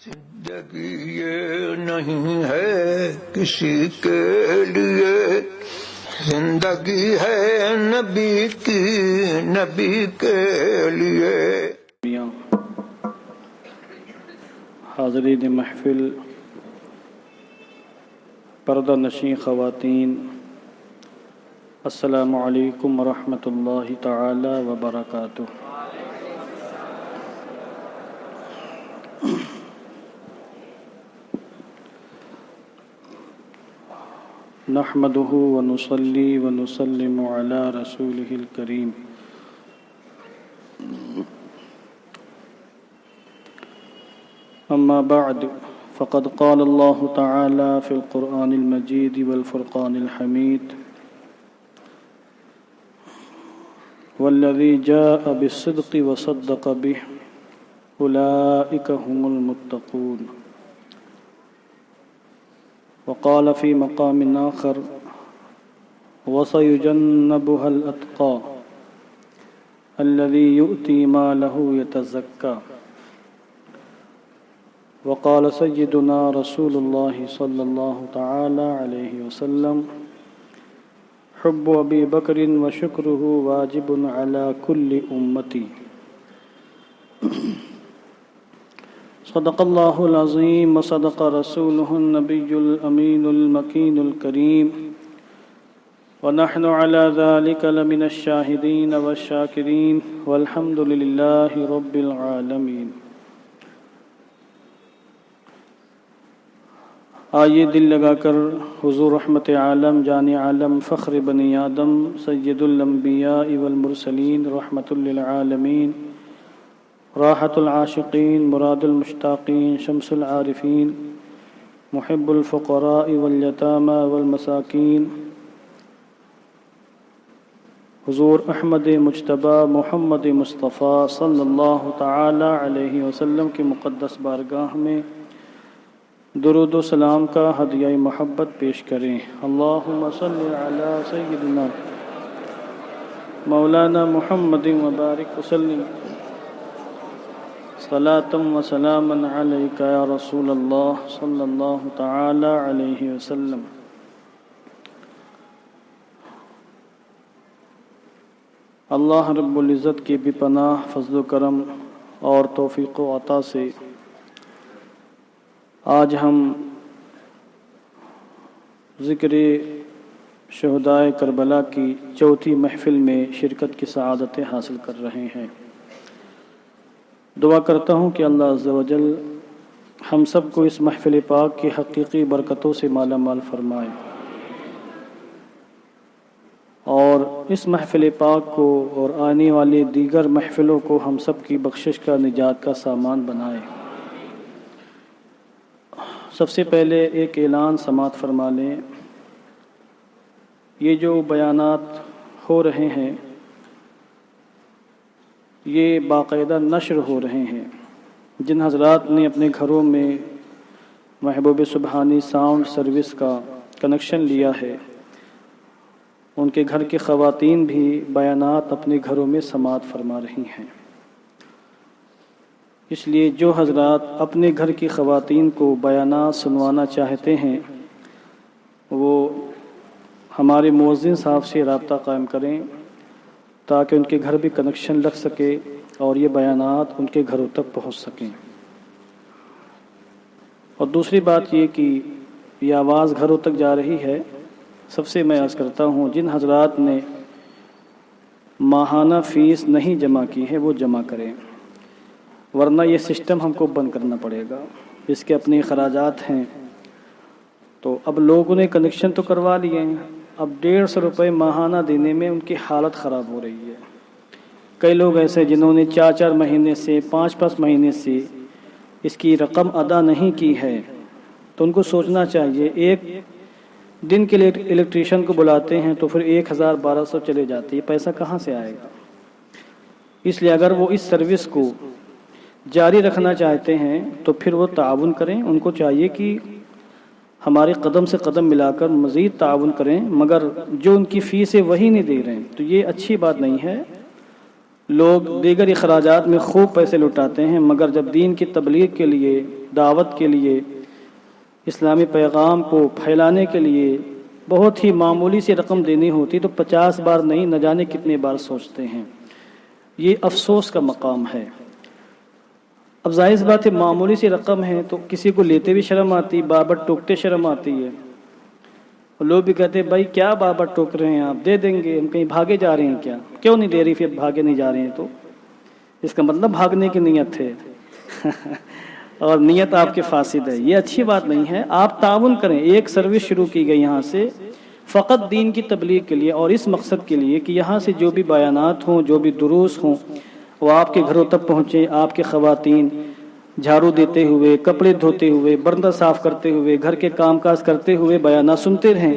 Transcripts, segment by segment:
زندگی یہ نہیں ہے کسی کے لیے، زندگی ہے نبی کی، نبی کے لیے۔ حاضرین محفل، پردہ نشین خواتین، السلام علیکم ورحمۃ اللہ تعالی وبرکاتہ۔ نحمده ونصلي ونسلم على رسوله الكريم، أما بعد فقد قال الله تعالى في القرآن المجيد والفرقان الحميد: والذي جاء بالصدق وصدق به أولئك هم المتقون. وقال في مقام آخر: وسيجنبها الأتقى الذي يؤتي ماله يتزكى. وقال سيدنا رسول الله صلى الله تعالى عليه وسلم: حب أبي بكر وشكره واجب على كل أمتي. صدق الله العظيم وصدق رسوله النبي الأمين المكين الكريم، ونحن على ذلك لمن الشاهدين والشاكرين، والحمد لله رب العالمين۔ آئیے دل لگا کر حضور رحمت عالم، جان عالم، فخر بنی آدم، سید الانبیاء والمرسلین، رحمت للعالمین، راحت العاشقین، مراد المشتاقین، شمس العارفین، محب الفقراء والیتامى والمساکین، حضور احمد مجتبی محمد مصطفیٰ صلی اللہ تعالی علیہ وسلم کی مقدس بارگاہ میں درود و سلام کا ہدیہ محبت پیش کریں۔ اللہم صلی علی سیدنا مولانا محمد وبارک وسلم، صلاۃ و سلاما علیک یا رسول اللہ صلی اللہ تعالی علیہ وسلم۔ اللہ رب العزت کی بے پناہ فضل و کرم اور توفیق و عطا سے آج ہم ذکر شہدائے کربلا کی چوتھی محفل میں شرکت کی سعادتیں حاصل کر رہے ہیں۔ دعا کرتا ہوں کہ اللہ عز و جل ہم سب کو اس محفل پاک کی حقیقی برکتوں سے مالا مال فرمائے، اور اس محفل پاک کو اور آنے والی دیگر محفلوں کو ہم سب کی بخشش کا، نجات کا سامان بنائے۔ سب سے پہلے ایک اعلان سماعت فرما لیں۔ یہ جو بیانات ہو رہے ہیں یہ باقاعدہ نشر ہو رہے ہیں۔ جن حضرات نے اپنے گھروں میں محبوب سبحانی ساؤنڈ سروس کا کنیکشن لیا ہے، ان کے گھر کی خواتین بھی بیانات اپنے گھروں میں سماعت فرما رہی ہیں۔ اس لیے جو حضرات اپنے گھر کی خواتین کو بیانات سنوانا چاہتے ہیں وہ ہمارے مؤذن صاحب سے رابطہ قائم کریں تاکہ ان کے گھر بھی کنیکشن لگ سکے اور یہ بیانات ان کے گھروں تک پہنچ سکیں۔ اور دوسری بات یہ کہ یہ آواز گھروں تک جا رہی ہے، سب سے میں عرض کرتا ہوں جن حضرات نے ماہانہ فیس نہیں جمع کی ہے وہ جمع کریں، ورنہ یہ سسٹم ہم کو بند کرنا پڑے گا، اس کے اپنے اخراجات ہیں۔ تو اب لوگوں نے کنیکشن تو کروا لیے ہیں، اب 150 روپے ماہانہ دینے میں ان کی حالت خراب ہو رہی ہے۔ کئی لوگ ایسے جنہوں نے 4 مہینے سے 5 مہینے سے اس کی رقم ادا نہیں کی ہے، تو ان کو سوچنا چاہیے۔ ایک دن کے لیے الیکٹریشین کو بلاتے ہیں تو پھر 1000-1200 چلے جاتے، یہ پیسہ کہاں سے آئے گا؟ اس لیے اگر وہ اس سروس کو جاری رکھنا چاہتے ہیں تو پھر وہ تعاون کریں، ان کو چاہیے کہ ہمارے قدم سے قدم ملا کر مزید تعاون کریں، مگر جو ان کی فیس ہے وہی نہیں دے رہے ہیں، تو یہ اچھی بات نہیں ہے۔ لوگ دیگر اخراجات میں خوب پیسے لٹاتے ہیں، مگر جب دین کی تبلیغ کے لیے، دعوت کے لیے، اسلامی پیغام کو پھیلانے کے لیے بہت ہی معمولی سی رقم دینی ہوتی تو 50 بار نہیں، نہ جانے کتنے بار سوچتے ہیں۔ یہ افسوس کا مقام ہے۔ اب ظاہر سی بات ہے، معمولی سی رقم ہے تو کسی کو لیتے بھی شرم آتی، بار ٹوکتے شرم آتی ہے، اور لوگ بھی کہتے ہیں بھائی کیا بار ٹوک رہے ہیں آپ، دے دیں گے، ہم کہیں بھاگے جا رہے ہیں کیا؟ کیوں نہیں دے رہی؟ پھر بھاگے نہیں جا رہے ہیں تو اس کا مطلب بھاگنے کی نیت ہے اور نیت آپ کے فاسد ہے، یہ اچھی بات نہیں ہے۔ آپ تعاون کریں۔ ایک سروس شروع کی گئی یہاں سے فقط دین کی تبلیغ کے لیے، اور اس مقصد کے لیے کہ یہاں سے جو بھی بیانات ہوں، جو بھی دروس ہوں، وہ آپ کے گھروں تک پہنچے۔ آپ کے خواتین جھاڑو دیتے ہوئے، کپڑے دھوتے ہوئے، برتن صاف کرتے ہوئے، گھر کے کام کاج کرتے ہوئے بیانات سنتے رہیں،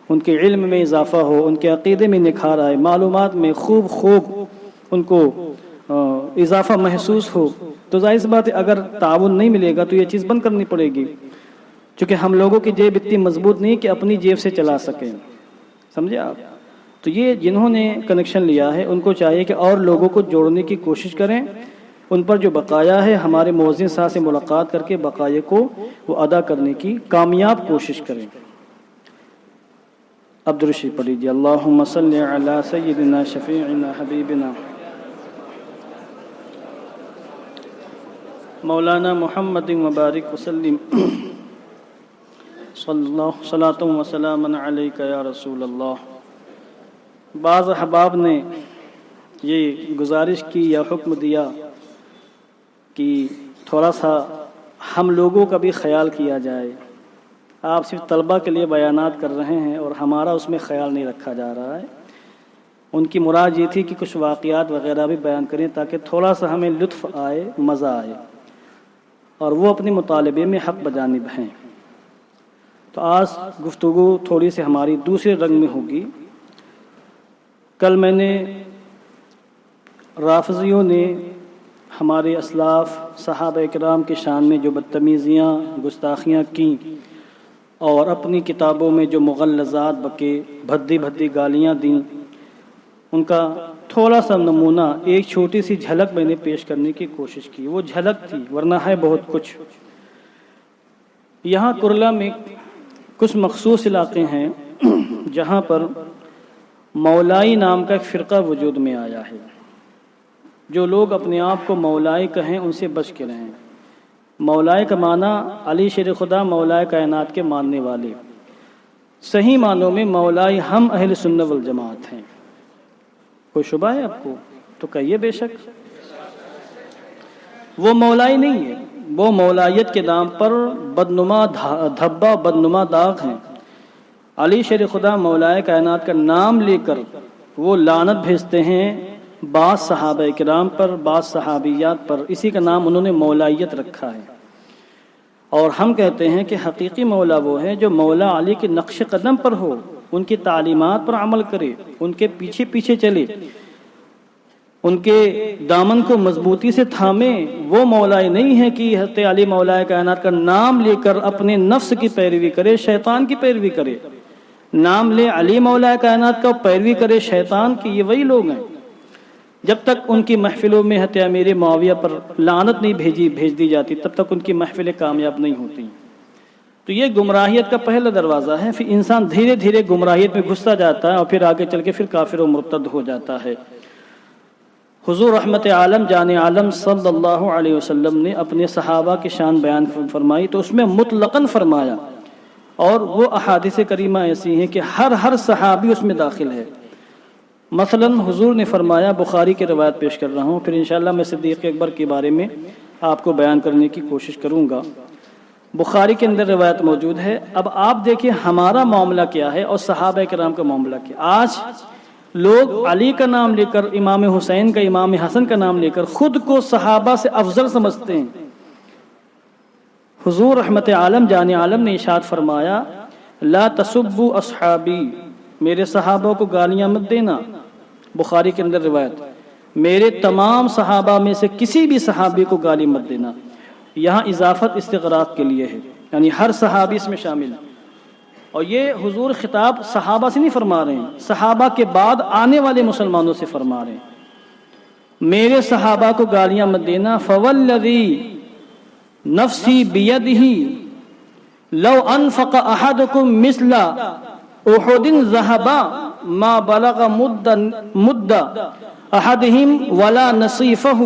ان کے علم میں اضافہ ہو، ان کے عقیدے میں نکھار آئے، معلومات میں خوب ان کو اضافہ محسوس ہو۔ تو ظاہر سی بات ہے اگر تعاون نہیں ملے گا تو یہ چیز بند کرنی پڑے گی، چونکہ ہم لوگوں کی جیب اتنی مضبوط نہیں کہ اپنی جیب سے چلا سکیں، سمجھے آپ؟ تو یہ جنہوں نے کنیکشن لیا ہے ان کو چاہیے کہ اور لوگوں کو جوڑنے کی کوشش کریں، ان پر جو بقایا ہے ہمارے مؤذن صاحب سے ملاقات کر کے بقایا کو وہ ادا کرنے کی کامیاب کوشش کریں۔ عبدالرشید پڑھ لیجیے۔ اللہم صلی علی سیدنا شفیعنا حبیبنا مولانا محمد مبارک وسلم صلی اللہ صلاۃ و سلام علیک یا رسول اللہ۔ بعض احباب نے یہ گزارش کی یا حکم دیا کہ تھوڑا سا ہم لوگوں کا بھی خیال کیا جائے۔ آپ صرف طلبہ کے لیے بیانات کر رہے ہیں اور ہمارا اس میں خیال نہیں رکھا جا رہا ہے۔ ان کی مراد یہ تھی کہ کچھ واقعات وغیرہ بھی بیان کریں تاکہ تھوڑا سا ہمیں لطف آئے، مزہ آئے، اور وہ اپنے مطالبے میں حق بجانب ہیں۔ تو آج گفتگو تھوڑی سی ہماری دوسرے رنگ میں ہوگی۔ کل میں نے رافضیوں نے ہمارے اسلاف صحابہ کرام کی شان میں جو بدتمیزیاں، گستاخیاں کیں اور اپنی کتابوں میں جو مغلظات بکے، بھدی گالیاں دیں، ان کا تھوڑا سا نمونہ، ایک چھوٹی سی جھلک میں نے پیش کرنے کی کوشش کی۔ وہ جھلک تھی، ورنہ ہے بہت کچھ۔ یہاں کرلا میں کچھ مخصوص علاقے ہیں جہاں پر مولائی نام کا ایک فرقہ وجود میں آیا ہے۔ جو لوگ اپنے آپ کو مولائی کہیں ان سے بچ کے رہیں۔ مولائی کا معنی علی شیر خدا مولائی کائنات کے ماننے والے، صحیح معنوں میں مولائی ہم اہل سنت والجماعت ہیں۔ کوئی شبہ ہے آپ کو؟ تو کہیے بے شک۔ وہ مولائی نہیں ہے، وہ مولائیت کے نام پر بدنما دھبا، بدنما داغ ہیں۔ علی شیر خدا مولائی کائنات کا نام لے کر وہ لعنت بھیجتے ہیں بعض صحابہ کرام پر، بعض صحابیات پر، اسی کا نام انہوں نے مولائیت رکھا ہے۔ اور ہم کہتے ہیں کہ حقیقی مولا وہ ہے جو مولا علی کے نقش قدم پر ہو، ان کی تعلیمات پر عمل کرے، ان کے پیچھے پیچھے چلے، ان کے دامن کو مضبوطی سے تھامے۔ وہ مولائی نہیں ہے کہ حضرت علی مولا کائنات کا نام لے کر اپنے نفس کی پیروی کرے، شیطان کی پیروی کرے۔ نام لے علی مولا کائنات کا پیروی کرے شیطان کی، یہ وہی لوگ ہیں۔ جب تک ان کی محفلوں میں حضرت امیر معاویہ پر لعنت نہیں بھیج دی جاتی تب تک ان کی محفلیں کامیاب نہیں ہوتی۔ تو یہ گمراہیت کا پہلا دروازہ ہے، پھر انسان دھیرے دھیرے گمراہیت میں گھستا جاتا ہے اور پھر آگے چل کے پھر کافر و مرتد ہو جاتا ہے۔ حضور رحمت عالم جان عالم صلی اللہ علیہ وسلم نے اپنے صحابہ کی شان بیان فرمائی تو اس میں مطلقاً فرمایا، اور وہ احادیث کریمہ ایسی ہیں کہ ہر صحابی اس میں داخل ہے۔ مثلا حضور نے فرمایا، بخاری کی روایت پیش کر رہا ہوں، پھر انشاءاللہ میں صدیق اکبر کے بارے میں آپ کو بیان کرنے کی کوشش کروں گا۔ بخاری کے اندر روایت موجود ہے۔ اب آپ دیکھیں ہمارا معاملہ کیا ہے اور صحابہ کرام کا معاملہ کیا۔ آج لوگ علی کا نام لے کر، امام حسین کا، امام حسن کا نام لے کر خود کو صحابہ سے افضل سمجھتے ہیں۔ حضور رحمت عالم جان عالم نے ارشاد فرمایا، لا تسبوا اصحابی، میرے صحابہ کو گالیاں مت دینا۔ بخاری کے اندر روایت، میرے تمام صحابہ میں سے کسی بھی صحابی کو گالی مت دینا۔ یہاں اضافت استغراق کے لیے ہے، یعنی ہر صحابی اس میں شامل ہے۔ اور یہ حضور خطاب صحابہ سے نہیں فرما رہے ہیں، صحابہ کے بعد آنے والے مسلمانوں سے فرما رہے ہیں۔ میرے صحابہ کو گالیاں مت دینا. فوالذی نفسی بیدہ لو انفق احدکم مثل احد ذہبا ما بلغ مد احدہم ولا نصیفہ.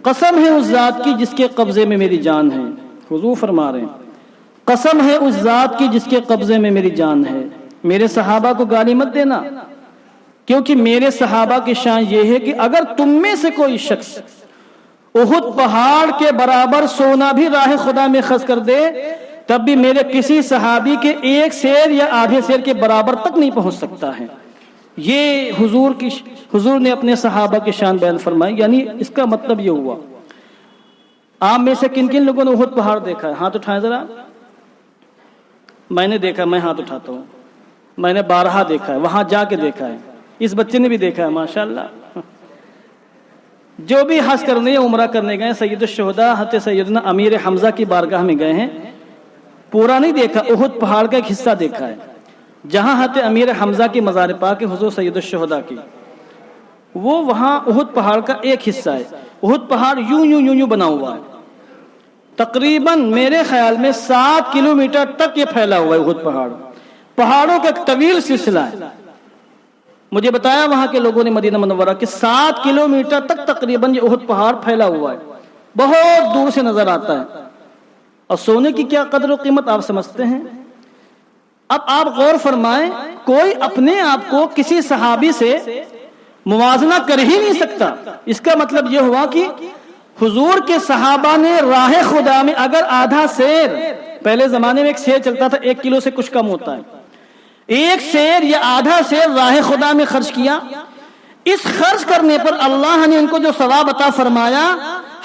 قسم ہے اس ذات کی جس کے قبضے میں میری جان ہے. حضور فرما رہے ہیں قسم ہے اس ذات کی جس کے قبضے میں میری جان ہے. میرے صحابہ کو گالی مت دینا، کیونکہ میرے صحابہ کی شان یہ ہے کہ اگر تم میں سے کوئی شخص احد پہاڑ کے برابر سونا بھی راہ خدا میں خرچ کر دے تب بھی میرے کسی صحابی کے ایک سیر یا آدھے سیر کے برابر تک نہیں پہنچ سکتا ہے. یہ حضور نے اپنے صحابہ کی شان بیان فرمائی. یعنی اس کا مطلب یہ ہوا، آپ میں سے کن کن لوگوں نے احد پہاڑ دیکھا ہے؟ ہاتھ اٹھائیں ذرا. میں نے دیکھا، میں ہاتھ اٹھاتا ہوں. میں نے بارہا دیکھا ہے، وہاں جا کے دیکھا ہے. اس بچے نے بھی دیکھا ہے ماشاءاللہ. جو بھی حج کرنے یا عمرہ کرنے گئے، سید الشہداء حضرت سیدنا امیر حمزہ کی بارگاہ میں گئے ہیں، پورا نہیں دیکھا، احد پہاڑ کا ایک حصہ دیکھا ہے. جہاں حضرت امیر حمزہ کی مزار پاک حضور سید الشہداء کی، وہ وہاں احد پہاڑ کا ایک حصہ ہے. احد پہاڑ یوں بنا ہوا ہے، تقریباً میرے خیال میں 7 کلومیٹر تک یہ پھیلا ہوا ہے. احد پہاڑوں کا ایک طویل سلسلہ ہے. مجھے بتایا وہاں کے لوگوں نے مدینہ منورہ کہ 7 کلومیٹر تک تقریباً یہ احد پہاڑ پھیلا ہوا ہے، بہت دور سے نظر آتا ہے. اور سونے کی کیا قدر و قیمت آپ سمجھتے ہیں؟ اب آپ غور فرمائیں، کوئی اپنے آپ کو کسی صحابی سے موازنہ کر ہی نہیں سکتا. اس کا مطلب یہ ہوا کہ حضور کے صحابہ نے راہ خدا میں اگر آدھا سیر، پہلے زمانے میں ایک سیر چلتا تھا 1 کلو سے کچھ کم ہوتا ہے، ایک سیر یا آدھا سیر راہ خدا میں خرچ کیا، اس خرچ کرنے پر اللہ نے ان کو جو ثواب عطا فرمایا،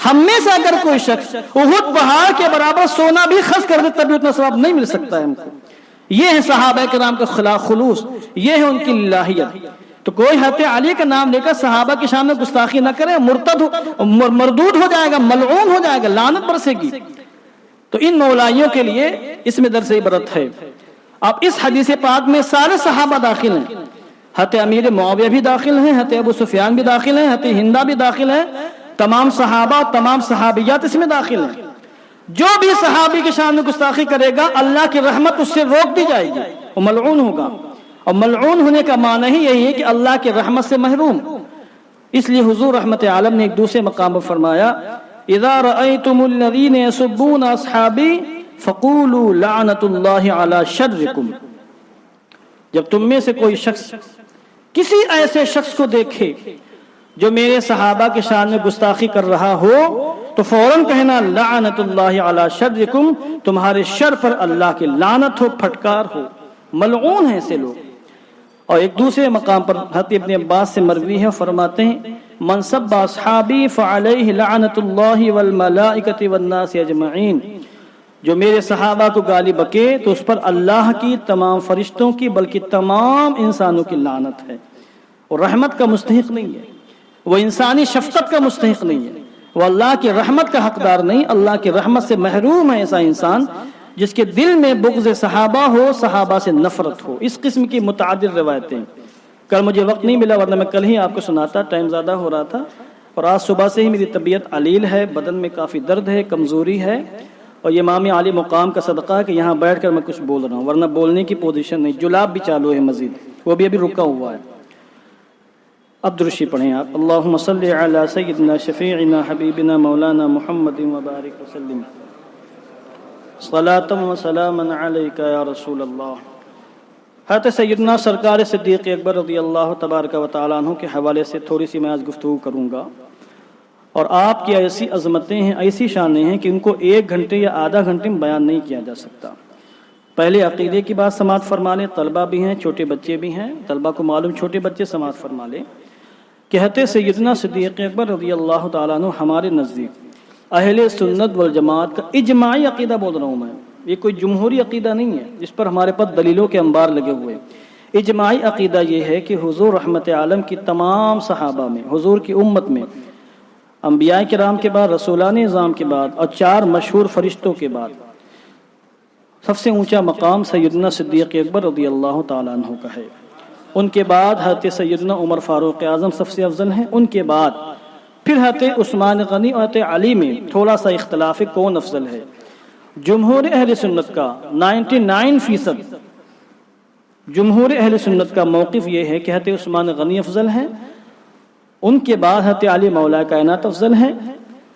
ہم میں سے اگر کوئی شخص احد پہاڑ کے برابر سونا بھی خرچ کر دے تب بھی اتنا ثواب نہیں مل سکتا ہے ہم کو. یہ ہے صحابہ کرام کا خلوص، یہ ہے ان کی الہیت. تو کوئی حضرت علی کا نام لے کر صحابہ کی شان میں گستاخی نہ کرے، مردود ہو جائے گا، ملعون ہو جائے گا، لعنت برسے گی. تو ان مولائیوں کے لیے اس میں درس عبرت ہے. اب اس حدیث پاک میں سارے صحابہ داخل ہیں. حضرت امیر معاویہ بھی داخل ہیں، حضرت ابو سفیان بھی داخل ہیں، حضرت ہندہ بھی داخل ہیں، تمام صحابہ تمام صحابیات اس میں داخل ہیں. جو بھی صحابی کی شان میں گستاخی کرے گا اللہ کی رحمت اس سے روک دی جائے گی، وہ ملعون ہوگا. اور ملعون ہونے کا معنی ہی یہی ہے کہ اللہ کی رحمت سے محروم. اس لیے حضور رحمت عالم نے ایک دوسرے مقام پر فرمایا، اذا رأيتم الذين يسبون اصحابي فقولوا لعنت اللہ علی شرکم. جب تم میں سے کوئی شخص کسی ایسے شخص کو دیکھے جو میرے صحابہ کے شان میں گستاخی کر رہا ہو تو فوراً کہنا لعنت اللہ علی شرکم، تمہارے شر پر اللہ کی لعنت ہو، پھٹکار ہو. ملعون ہیں ایسے لوگ. اور ایک دوسرے مقام پر حضرت ابن عباس سے مروی ہے، فرماتے ہیں من سب اصحابی فعلیہ لعنت اللہ والملائکۃ والناس اجمعین. جو میرے صحابہ کو گالی بکے تو اس پر اللہ کی، تمام فرشتوں کی، بلکہ تمام انسانوں کی لعنت ہے. اور رحمت کا مستحق نہیں ہے، وہ انسانی شفقت کا مستحق نہیں ہے، وہ اللہ کی رحمت کا حقدار نہیں. اللہ کی رحمت سے محروم ہے ایسا انسان جس کے دل میں بغض صحابہ ہو، صحابہ سے نفرت ہو. اس قسم کی متعدد روایتیں. کل مجھے وقت نہیں ملا ورنہ میں کل ہی آپ کو سناتا، ٹائم زیادہ ہو رہا تھا. اور آج صبح سے ہی میری طبیعت علیل ہے، بدن میں کافی درد ہے، کمزوری ہے. اور یہ امام عالی مقام کا صدقہ ہے کہ یہاں بیٹھ کر میں کچھ بول رہا ہوں، ورنہ بولنے کی پوزیشن نہیں. جلاب بھی چالو ہے مزید، وہ بھی ابھی رکا ہوا ہے. اب درشی پڑھیں آپ. اللہم صلی علی سیدنا شفیعنا حبیبنا مولانا محمد وبارک وسلم صلاۃ و سلاما علیک یا رسول اللہ. حضرت سیدنا سرکار صدیق اکبر رضی اللہ تبارک و تعالیٰ عنہ کے حوالے سے تھوڑی سی میں آج گفتگو کروں گا. اور آپ کی ایسی عظمتیں ہیں، ایسی شانیں ہیں کہ ان کو 1 گھنٹے یا آدھا گھنٹے میں بیان نہیں کیا جا سکتا. پہلے عقیدے کی بات سماعت فرما لیں. طلبہ بھی ہیں، چھوٹے بچے بھی ہیں، طلبہ کو معلوم چھوٹے بچے سماعت فرما لیں. کہتے سیدنا صدیق اکبر رضی اللہ تعالیٰ عنہ ہمارے نزدیک اہل سنت والجماعت کا اجماعی عقیدہ بول رہا ہوں میں، یہ کوئی جمہوری عقیدہ نہیں ہے جس پر ہمارے پاس دلیلوں کے انبار لگے ہوئے. اجماعی عقیدہ یہ ہے کہ حضور رحمت عالم کی تمام صحابہ میں، حضور کی امت میں، انبیاء کرام کے بعد، رسولان نظام کے بعد اور 4 مشہور فرشتوں کے بعد سب سے اونچا مقام سیدنا صدیق اکبر رضی اللہ تعالیٰ عنہ کا ہے. ان کے بعد حضرت سیدنا عمر فاروق اعظم سب سے افضل ہیں، ان کے بعد پھر حضرت عثمان غنی اور حضرت علی میں تھوڑا سا اختلاف ہے کون افضل ہے۔ جمہور اہل سنت کا 99% جمہور اہل سنت کا موقف یہ ہے کہ حضرت عثمان غنی افضل ہیں، ان کے بعد حضرت علی مولا کائنات افضل ہیں،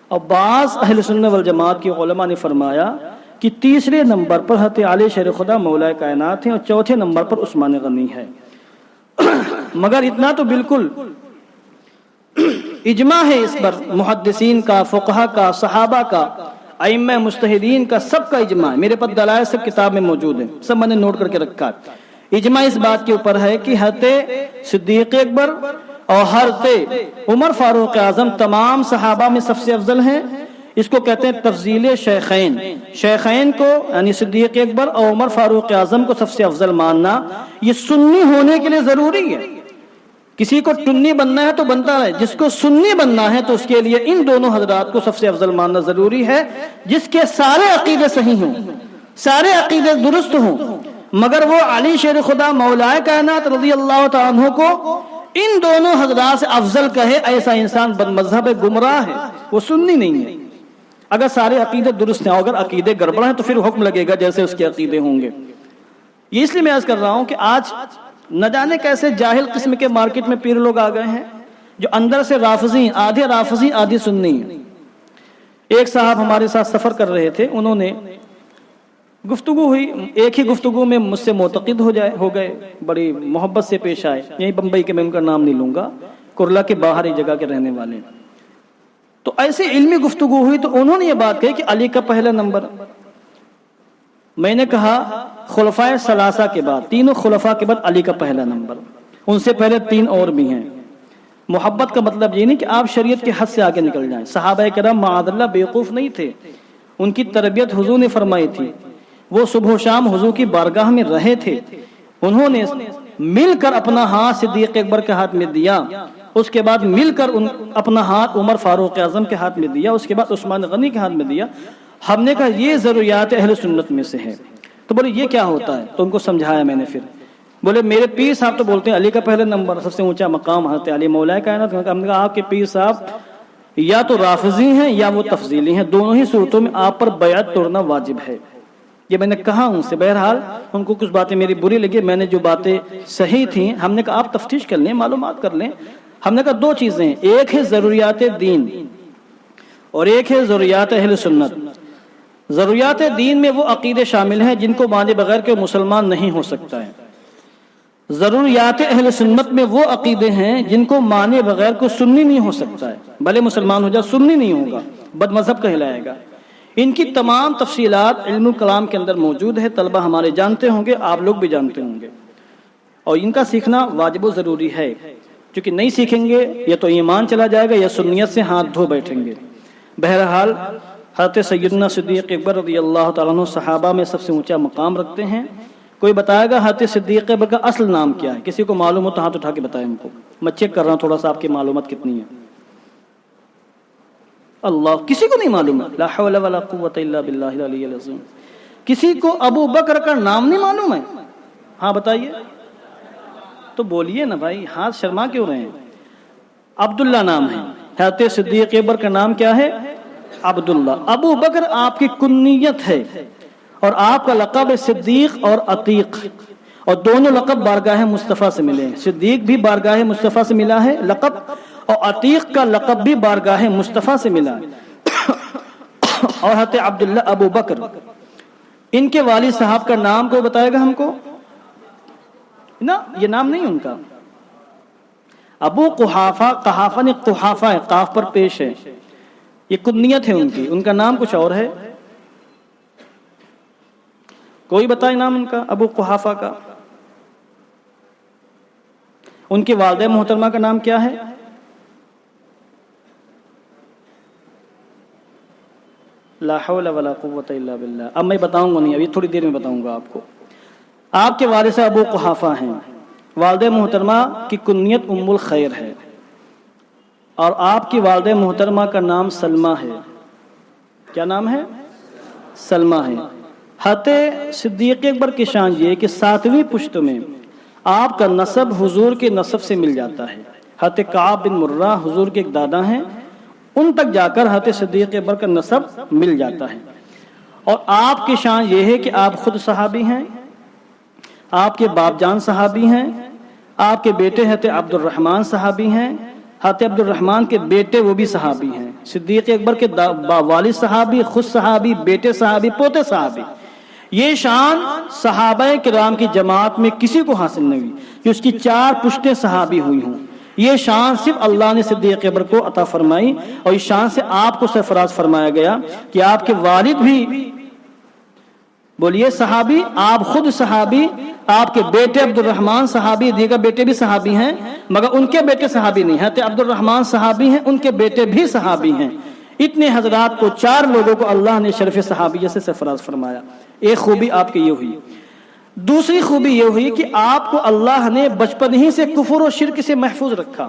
اور بعض اہل سنت والجماعت کے علماء نے فرمایا کہ تیسرے نمبر پر حضرت علی شیر خدا مولا کائنات ہیں اور چوتھے نمبر پر عثمان غنی ہے۔ مگر اتنا تو بالکل اجماع ہے اس پر، محدثین کا، فقہا کا، صحابہ کا، ائمہ مجتہدین کا، سب کا اجماع ہے۔ میرے پاس دلائل سب کتاب میں موجود ہیں، سب میں نے نوٹ کر کے رکھا ہے۔ اجماع اس بات کے اوپر ہے کہ حضرت صدیق اکبر اور حضرت عمر فاروق اعظم تمام صحابہ میں سب سے افضل ہیں۔ اس کو کہتے ہیں تفضیل شیخین، شیخین کو یعنی صدیق اکبر اور عمر فاروق اعظم کو سب سے افضل ماننا یہ سنی ہونے کے لیے ضروری ہے۔ کسی کو ٹنی بننا ہے تو بنتا رہے، جس کو سنی بننا ہے تو اس کے لیے ان دونوں حضرات کو سب سے افضل ماننا ضروری ہے، جس کے سارے عقیدے صحیح ہوں، سارے عقیدے درست ہوں، مگر وہ علی شیر خدا مولائے کائنات رضی اللہ تعالیٰ عنہ کو ان دونوں حضرات سے افضل کہے، ایسا انسان بد مذہب ہے، گمراہ ہے، وہ سنی نہیں ہے۔ اگر سارے عقیدے درست ہیں، اگر عقیدے گڑبڑ ہیں تو پھر حکم لگے گا جیسے اس کے عقیدے ہوں گے۔ یہ اس لیے میں عرض کر رہا ہوں کہ آج نہ جانے کیسے جاہل قسم کے مارکیٹ میں پیر لوگ آ گئے ہیں جو اندر سے رافضی، آدھے آدھی سنی ہیں۔ ایک صاحب ہمارے ساتھ سفر کر رہے تھے، انہوں نے گفتگو ہوئی، ایک ہی گفتگو میں مجھ سے معتقد ہو گئے، بڑی محبت سے پیش آئے، یہی بمبئی کے، میں ان کا نام نہیں لوں گا، کرلا کے باہر ایک جگہ کے رہنے والے۔ تو ایسی علمی گفتگو ہوئی تو انہوں نے یہ بات کہی کہ علی کا پہلا نمبر۔ میں نے کہا خلفائے ثلاثہ کے بعد، تینوں خلفاء کے بعد علی کا پہلا نمبر، ان سے پہلے تین اور بھی ہیں۔ محبت کا مطلب یہ نہیں کہ آپ شریعت کے حد سے آگے نکل جائیں۔ صحابہ کرام معاذ اللہ بیوقوف نہیں تھے، ان کی تربیت حضور نے فرمائی تھی، وہ صبح و شام حضور کی بارگاہ میں رہے تھے، انہوں نے مل کر اپنا ہاتھ صدیق اکبر کے ہاتھ میں دیا، اس کے بعد مل کر اپنا ہاتھ عمر فاروق اعظم کے ہاتھ میں دیا، اس کے بعد عثمان غنی کے ہاتھ میں دیا۔ ہم نے کہا یہ ضروریات اہل سنت میں سے ہے۔ تو بولے یہ کیا ہوتا ہے؟ تو ان کو سمجھایا میں نے۔ پھر بولے میرے پیر صاحب تو بولتے ہیں علی کا پہلا نمبر، سب سے اونچا مقام حضرت علی مولا کائنات۔ ہم نے کہا آپ کے پیر صاحب یا تو رافضی ہیں یا وہ تفضیلی ہیں، دونوں ہی صورتوں میں آپ پر بیعت توڑنا واجب ہے۔ یہ میں نے کہا ان سے، بہرحال ان کو کچھ باتیں میری بری لگی، میں نے جو باتیں صحیح تھیں ہم نے کہا آپ تفتیش کر لیں، معلومات کر لیں۔ ہم نے کہا دو چیزیں ہیں، ایک ہے ضروریات دین اور ایک ہے ضروریات اہل سنت۔ ضروریات دین میں وہ عقیدے شامل ہیں جن کو مانے بغیر کہ مسلمان نہیں ہو سکتا ہے۔ ضروریات اہل سنت میں وہ عقیدے ہیں جن کو مانے بغیر کو سنی نہیں ہو سکتا ہے، بھلے مسلمان ہو جائے سنی نہیں ہوگا، بد مذہب کہلائے گا۔ ان کی تمام تفصیلات علم الکلام کے اندر موجود ہے، طلبہ ہمارے جانتے ہوں گے، آپ لوگ بھی جانتے ہوں گے، اور ان کا سیکھنا واجب و ضروری ہے، کیونکہ نہیں سیکھیں گے یا تو ایمان چلا جائے گا یا سنیت سے ہاتھ دھو بیٹھیں گے۔ بہرحال حضرت سیدنا صدیق اکبر رضی اللہ تعالیٰ عنہ صحابہ میں سب سے اونچا مقام رکھتے ہیں۔ کوئی بتائے گا حضرت صدیق اکبر کا اصل نام کیا ہے؟ کسی کو معلوم ہو تو ہاتھ اٹھا کے بتائیں ہم کو، میں چیک کر رہا ہوں تھوڑا سا آپ کی معلومات کتنی ہے۔ اللہ، کسی کو نہیں معلوم ہے؟ لا حول ولا قوت الا باللہ العلی العظیم۔ کسی کو ابو بکر کا نام نہیں معلوم ہے؟ ہاں بتائیے تو بولیے نا بھائی، ہاتھ شرما کیوں رہے ہیں؟ عبداللہ نام ہے حضرت صدیق اکبر کا، نام کیا ہے؟ عبداللہ۔ ابو بکر آپ کی کنیت ہے اور آپ کا لقب ہے صدیق اور عتیق، اور دونوں لقب بارگاہ مصطفیٰ سے ملے ہیں۔ صدیق بھی بارگاہ مصطفیٰ سے ملا ہے لقب، اور عتیق کا لقب بھی بارگاہ مصطفیٰ سے ملا ہے۔ اور حضرت عبداللہ ابو بکر، ان کے والد صاحب کا نام کوئی بتائے گا ہم کو؟ نا یہ نام نہیں ان کا، ابو قحافہ، قحافہ نے قحافہ ہے، قاف پر پیش ہے، یہ کنیت ہے ان کی، ان کا نام کچھ اور ہے۔ کوئی بتائے نام ان کا ابو قحافہ کا؟ ان کی والدہ محترمہ کا نام کیا ہے؟ لا حول ولا قوت الا باللہ۔ اب میں بتاؤں گا نہیں، ابھی تھوڑی دیر میں بتاؤں گا آپ کو۔ آپ کے والد صاحب ابو قحافہ ہیں، والدہ محترمہ کی کنیت ام الخیر ہے، اور آپ کی والدہ محترمہ کا نام سلمہ ہے۔ کیا نام ہے؟ سلمہ ہے۔ حضرت صدیق اکبر کی شان یہ کہ 7ویں پشت میں آپ کا نسب حضور کے نسب سے مل جاتا ہے. حضرت کعب بن مرہ حضور کے ایک دادا ہیں، ان تک جا کر حضرت صدیق اکبر کا نسب مل جاتا ہے. اور آپ کی شان یہ ہے کہ آپ خود صحابی ہیں، آپ کے باپ جان صحابی ہیں، آپ کے بیٹے حضرت عبد الرحمن صحابی ہیں، حضرت عبد الرحمن کے بیٹے وہ بھی صحابی ہیں، صدیق اکبر کے والد صحابی، خود صحابی، بیٹے صحابی، پوتے صحابی. یہ شان صحابہ کرام کی جماعت میں کسی کو حاصل نہیں ہوئی کہ اس کی 4 پشتیں صحابی ہوئی ہوں. یہ شان صرف اللہ نے صدیق اکبر کو عطا فرمائی، اور اس شان سے آپ کو سرفراز فرمایا گیا کہ آپ کے والد بھی بولیے صحابی، آپ خود صحابی، آپ کے بیٹے عبد الرحمن صحابی، دیگر بیٹے بھی صحابی ہیں، مگر ان کے بیٹے صحابی نہیں. حضرت عبد الرحمن صحابی ہیں، ان کے بیٹے بھی صحابی ہیں. اتنے حضرات کو 4 لوگوں کو اللہ نے شرف صحابیت سے سرفراز فرمایا. ایک خوبی آپ کی یہ ہوئی. دوسری خوبی یہ ہوئی کہ آپ کو اللہ نے بچپن ہی سے کفر و شرک سے محفوظ رکھا.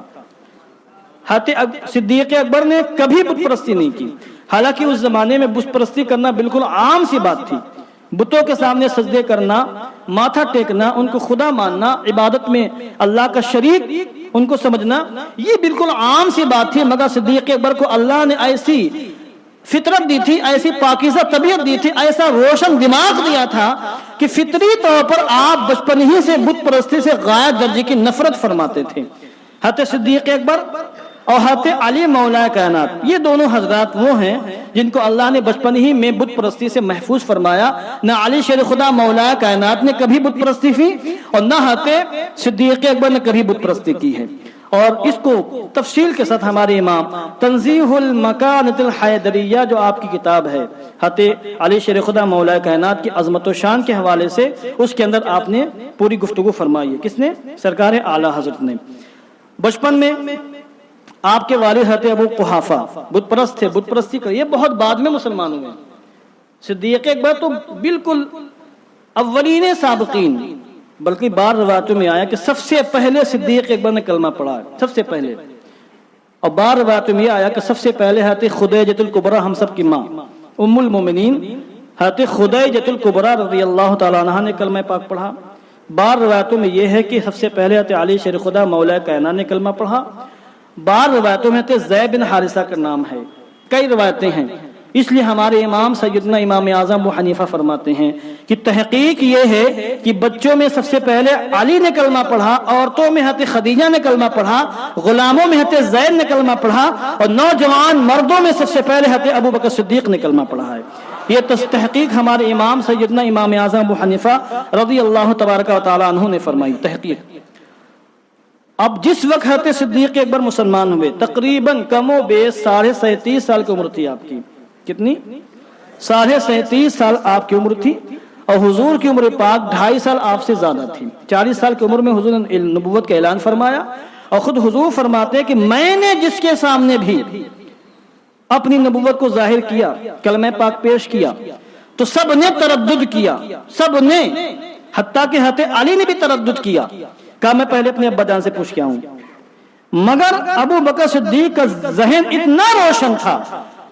حضرت صدیق اکبر نے کبھی بت پرستی نہیں کی، حالانکہ اس زمانے میں بت پرستی کرنا بالکل عام سی بات تھی. بتوں کے سامنے سجدے کرنا، ماتھا ٹیکنا، ان کو خدا ماننا، عبادت میں اللہ کا شریک ان کو سمجھنا، یہ بالکل عام سی بات تھی. مگر صدیق اکبر کو اللہ نے ایسی فطرت دی تھی، ایسی پاکیزہ طبیعت دی تھی، ایسا روشن دماغ دیا تھا کہ فطری طور پر آپ بچپن ہی سے بت پرستی سے غایت درجے کی نفرت فرماتے تھے. حضرت صدیق اکبر اور حضرت علی مولا کائنات، یہ دونوں حضرات وہ ہیں جن کو اللہ نے بچپن ہی میں بت پرستی سے محفوظ فرمایا. نہ علی شیر خدا مولا کائنات نے کبھی بت پرستی کی، اور نہ حضرت صدیق اکبر نے کبھی بت پرستی کی ہے. اور اس کو تفصیل کے ساتھ ہمارے امام تنزیہ المکانۃ الحیدریہ جو آپ کی کتاب ہے حضرت علی شیر خدا مولا کائنات کی عظمت و شان کے حوالے سے، اس کے اندر آپ نے پوری گفتگو فرمائی ہے. کس نے؟ سرکار اعلی حضرت نے. بچپن میں آپ کے والد حضرت ابو قحافہ بت پرست تھے، بت پرستی کر، یہ بہت بعد میں مسلمان ہوئے. صدیق اکبر تو بالکل اولین سابقین، بلکہ بعض روایتوں میں آیا کہ سب سے پہلے صدیق اکبر نے کلمہ پڑھا، سب سے پہلے. اور بعض روایتوں میں آیا کہ سب سے پہلے حضرت خدیجہ الکبریٰ، ہم سب کی ماں ام المومنین حضرت خدیجہ الکبریٰ رضی اللہ تعالی عنہا نے کلمہ پاک پڑھا. بعض روایتوں میں یہ ہے کہ سب سے پہلے حضرت علی شیر خدا مولا کائنات نے کلمہ پڑھا. بعض روایتوں میں زید بن حارثہ کا نام ہے. کئی روایتیں ہیں. اس لیے ہمارے امام سیدنا امام اعظم ابو حنیفہ فرماتے ہیں کہ تحقیق یہ ہے کہ بچوں میں سب سے پہلے علی نے کلمہ پڑھا، عورتوں میں حضرت خدیجہ نے کلمہ پڑھا، غلاموں میں حضرت زید نے کلمہ پڑھا، اور نوجوان مردوں میں سب سے پہلے حضرت ابو بکر صدیق نے کلمہ پڑھا ہے. یہ تحقیق ہمارے امام سیدنا امام اعظم ابو حنیفہ رضی اللہ تبارک و تعالی عنہ نے فرمائی. تحقیق اب جس وقت حضرت صدیق اکبر مسلمان ہوئے، تقریباً کم و بیش 37.5 سال کی عمر تھی آپ کی. کتنی؟ 37.5 سال آپ کی عمر تھی. اور حضور کی عمر پاک 2.5 سال آپ سے زیادہ تھی. 40 سال کی عمر میں حضور نے نبوت کا اعلان فرمایا. اور خود حضور فرماتے ہیں کہ میں نے جس کے سامنے بھی اپنی نبوت کو ظاہر کیا، کلمہ پاک پیش کیا، تو سب نے تردد کیا، سب نے، حتیٰ کہ حضرت علی نے بھی تردد کیا. کہا میں پہلے اپنے ابا جان سے پوچھ کے آؤں. مگر ابو بکر صدیق کا ذہن اتنا روشن تھا،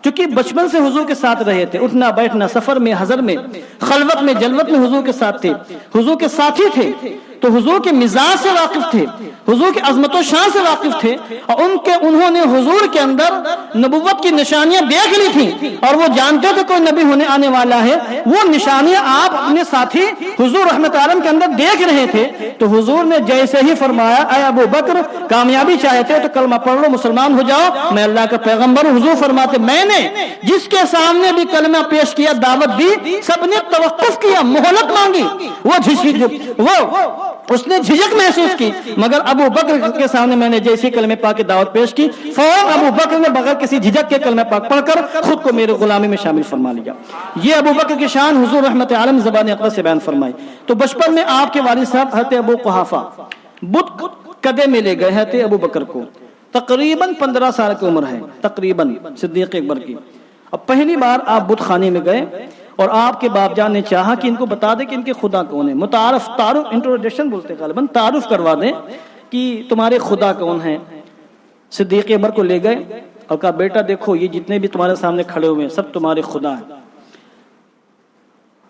چونکہ بچپن سے حضور کے ساتھ رہے تھے، اٹھنا بیٹھنا، سفر میں، حضر میں، خلوت میں، جلوت میں حضور کے ساتھ تھے، حضور کے ساتھی تھے، تو حضور کے مزاج سے واقف تھے، حضور کی عظمت و شان سے واقف تھے. اور انہوں نے حضور کے اندر نبوت کی نشانیاں دیکھ لی تھیں، اور وہ جانتے تھے کوئی نبی ہونے آنے والا ہے. وہ نشانیاں آپ اپنے ساتھی حضور رحمت عالم کے اندر دیکھ رہے تھے. تو حضور نے جیسے ہی فرمایا اے ابو بکر کامیابی چاہتے ہو تو کلمہ پڑھ لو، مسلمان ہو جاؤ، میں اللہ کا پیغمبر ہوں. حضور فرماتے میں نے جس کے سامنے بھی کلمہ پیش کیا، دعوت دی، سب نے توقف کیا، مہلت مانگی. اس نے جھجک محسوس کی، مگر ابو بکر کے سامنے میں نے جیسی کلمہ پاک کی دعوت پیش کی، فوراً ابو بکر نے بغیر کسی جھجک کے کلمہ پاک پڑھ کر خود کو میرے غلامی میں شامل فرما لیا. یہ ابو بکر کی شان حضور رحمت عالم زبان اقدس سے بیان فرمائی. تو بچپن میں آپ کے والد صاحب حضرت ابو قحافہ بت قدے میں لے گئے حضرت ابو بکر کو. تقریباً 15 سال کی عمر ہے تقریباً صدیق اکبر کی. اب پہلی بار آپ بت خانے میں گئے، اور آپ کے باپ جان نے چاہا کہ ان کو بتا دیں کہ ان کے خدا کون ہے. تعارف انٹروڈکشن بولتے ہیں غالباً، تعارف کروا دیں کہ تمہارے خدا کون ہیں. صدیق اکبر کو لے گئے اور کہا بیٹا دیکھو یہ جتنے بھی تمہارے سامنے کھڑے ہوئے ہیں سب تمہارے خدا ہیں.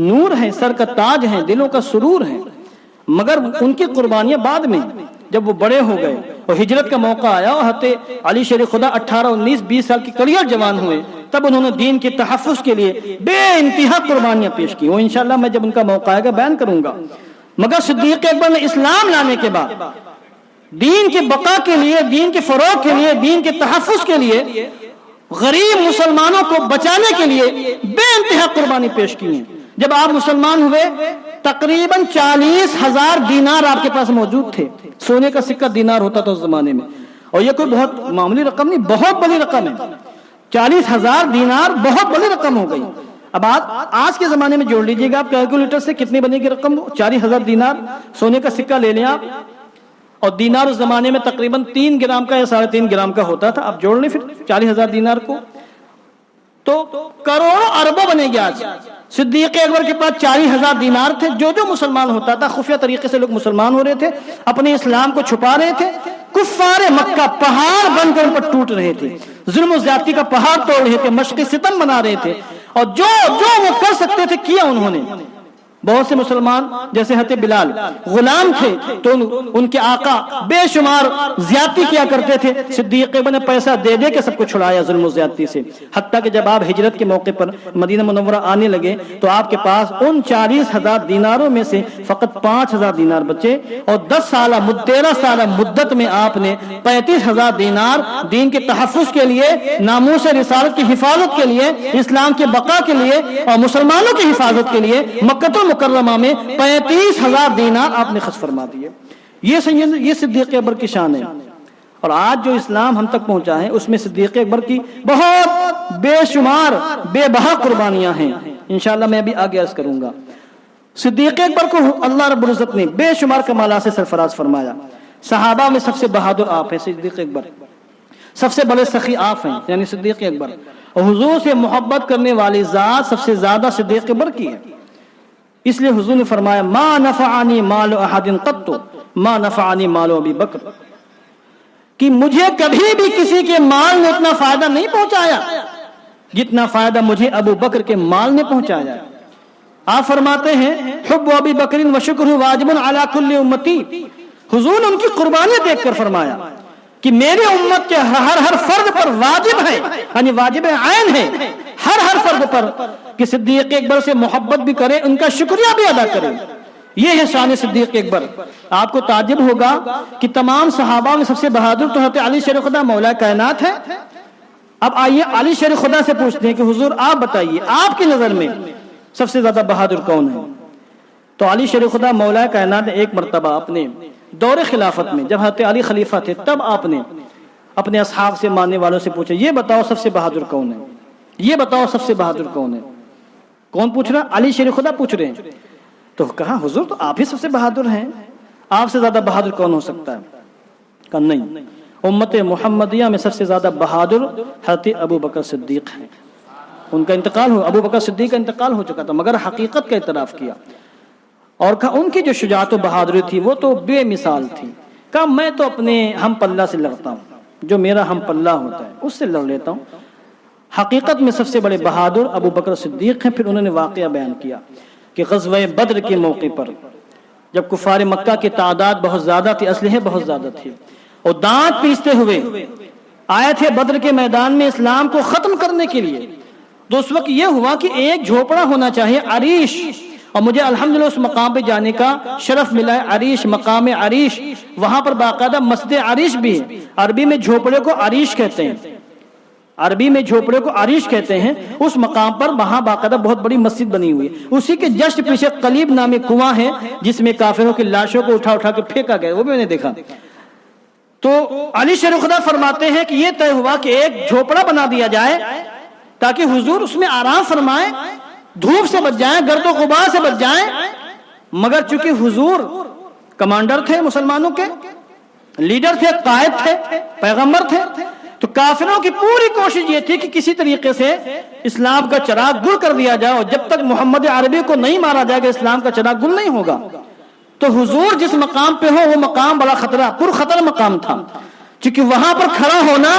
نور ہیں، سر کا تاج ہیں، دلوں کا سرور ہیں، مگر ان کی قربانیاں بعد میں، جب وہ بڑے ہو گئے اور ہجرت کا موقع آیا اور حضرت علی شیر خدا 18 19 20 سال کی کڑیل جوان ہوئے، تب انہوں نے دین کے تحفظ کے لیے بے انتہا قربانیاں پیش کی. وہ انشاءاللہ میں جب ان کا موقع آئے گا بیان کروں گا. مگر صدیق اکبر نے اسلام لانے کے بعد دین کے بقا کے لیے، دین کے فروغ کے لیے، دین کے تحفظ کے لیے، غریب مسلمانوں کو بچانے کے لیے بے انتہا قربانی پیش کی ہیں. جب آپ مسلمان ہوئے تقریباً 40,000 دینار آپ کے پاس موجود تھے. سونے کا سکہ دینار ہوتا تھا اس زمانے میں، اور یہ کوئی بہت معمولی رقم نہیں، بہت بڑی رقم ہے. 40,000 دینار بہت بڑی رقم ہو گئی. اب آپ آج کے زمانے میں جوڑ لیجئے گا، آپ کیلکولیٹر سے کتنی بنے گی رقم؟ 40,000 دینار سونے کا سکہ لے لیں آپ، اور دینار اس زمانے میں تقریباً 3 گرام کا یا 3.5 گرام کا ہوتا تھا. آپ جوڑ لیں پھر 40,000 دینار کو، تو کروڑوں اربوں بنے گی. آج صدیق اکبر کے پاس 40,000 دینار تھے. جو مسلمان ہوتا تھا خفیہ طریقے سے لوگ مسلمان ہو رہے تھے، اپنے اسلام کو چھپا رہے تھے. کفار مکہ پہاڑ بن کر ان پر ٹوٹ رہے تھے، ظلم و زیادتی کا پہاڑ توڑ رہے تھے، مشق ستم بنا رہے تھے، اور جو وہ کر سکتے تھے کیا انہوں نے. بہت سے مسلمان جیسے حضرت بلال غلام تھے تو ان کے آقا بے شمار زیادتی کیا کرتے تھے. صدیق اکبر نے پیسہ دے دے کے سب کو چھڑایا ظلم و زیادتی سے. حتیٰ کہ جب آپ ہجرت کے موقع پر مدینہ منورہ آنے لگے تو آپ کے پاس ان 40,000 دیناروں میں سے فقط 5,000 دینار بچے، اور 13 سالہ مدت میں آپ نے 35,000 دینار دین کے تحفظ کے لیے، ناموس رسالت کی حفاظت کے لیے، اسلام کے بقا کے لیے اور مسلمانوں کی حفاظت کے لیے مکہ مکرمہ میں 35,000 دینار آپ نے خرچ فرما دیے. یہ صدیق اکبر کی شان ہے. اور آج جو اسلام ہم تک پہنچا ہے اس میں صدیق اکبر کی بہت بے شمار بے بہا قربانیاں ہیں. انشاءاللہ میں بھی آگے عرض کروں گا. صدیق اکبر کو اللہ رب العزت نے بے شمار کمالات سے سرفراز فرمایا. صحابہ میں سب سے بہادر آپ ہیں صدیق اکبر، سب سے بڑے سخی آپ ہیں یعنی صدیق اکبر، اور حضور سے محبت کرنے والی ذات سب سے زیادہ صدیق اکبر کی ہے. اس لیے حضور نے فرمایا ما نفعنی مال احد قط ما نفعنی مال ابی بکر، کہ مجھے کبھی بھی کسی کے مال نے اتنا فائدہ نہیں پہنچایا جتنا فائدہ مجھے ابو بکر کے مال نے پہنچایا. آپ فرماتے ہیں حب ابی بکر و شکر واجب علی کل امتی. حضور نے ان کی قربانی دیکھ کر فرمایا کہ میرے امت کے ہر فرد پر واجب ہے، یعنی واجب عین ہے ہر فرد پر کہ صدیق اکبر سے محبت بھی کرے، ان کا شکریہ بھی ادا کرے. یہ ہے شان صدیق اکبر. آپ کو تعجب ہوگا کہ تمام صحابہ میں سب سے بہادر تو حضرت علی شیر خدا مولا کائنات ہے. اب آئیے علی شیر خدا سے پوچھتے ہیں کہ حضور آپ بتائیے آپ کی نظر میں سب سے زیادہ بہادر کون ہے؟ تو علی شیر خدا مولا کائنات نے ایک مرتبہ اپنے دور خلافت میں جب حضرت علی خلیفہ تھے تب آپ نے اپنے اصحاب سے ماننے والوں سے پوچھا یہ بتاؤ سب سے بہادر کون ہے، یہ بتاؤ سب سے بہادر کون ہے. کون پوچھ رہا؟ علی شیر خدا پوچھ رہے ہیں. تو کہا حضور تو آپ ہی سب سے بہادر ہیں، آپ سے زیادہ بہادر کون ہو سکتا ہے؟ کہا نہیں، امت محمدیہ میں سب سے زیادہ بہادر حضرت ابو بکر صدیق ہیں. ان کا انتقال ہو، ابو بکر صدیق کا انتقال ہو چکا تھا مگر حقیقت کا اعتراف کیا اور کہا ان کی جو شجاعت و بہادری تھی وہ تو بے مثال تھی. کہا میں تو اپنے ہم پلہ سے لڑتا ہوں، جو میرا ہم پلہ ہوتا ہے اس سے لڑ لیتا ہوں. حقیقت میں سب سے بڑے بہادر ابو بکر صدیق ہیں. پھر انہوں نے واقعہ بیان کیا کہ غزوہ بدر کے موقع پر جب کفار مکہ کی تعداد بہت زیادہ تھی، اسلحے بہت زیادہ تھے، اور دانت پیستے ہوئے آئے تھے بدر کے میدان میں اسلام کو ختم کرنے کے لیے. تو اس وقت یہ ہوا کہ ایک جھوپڑا ہونا چاہیے عریش، اور مجھے الحمدللہ اس مقام پہ جانے کا شرف ملا ہے. عریش، مقام عریش، وہاں پر باقاعدہ مسجد عریش بھی ہے. عربی میں جھوپڑے کو عریش کہتے ہیں، عربی میں جھوپڑے کو عریش کہتے ہیں. اس مقام پر وہاں باقاعدہ بہت بڑی مسجد بنی ہوئی ہے. اسی کے جسٹ پیچھے قلیب نامی کنواں ہے جس میں کافروں کی لاشوں کو اٹھا اٹھا کے پھینکا گیا، وہ بھی میں نے دیکھا. تو علی شیر خدا فرماتے ہیں کہ یہ طے ہوا کہ ایک جھوپڑا بنا دیا جائے تاکہ حضور اس میں آرام فرمائیں، دھوپ سے بچ جائیں، گرد و غبار سے بچ جائیں. مگر چونکہ حضور کمانڈر تھے، مسلمانوں کے لیڈر تھے، قائد تھے، پیغمبر تھے، تو کافروں کی پوری کوشش یہ تھی کہ کسی طریقے سے اسلام کا چراغ گل کر دیا جائے، اور جب تک محمد عربی کو نہیں مارا جائے گا اسلام کا چراغ گل نہیں ہوگا. تو حضور جس مقام پہ ہو وہ مقام بڑا خطرہ پر خطر مقام تھا، کیونکہ وہاں پر کھڑا ہونا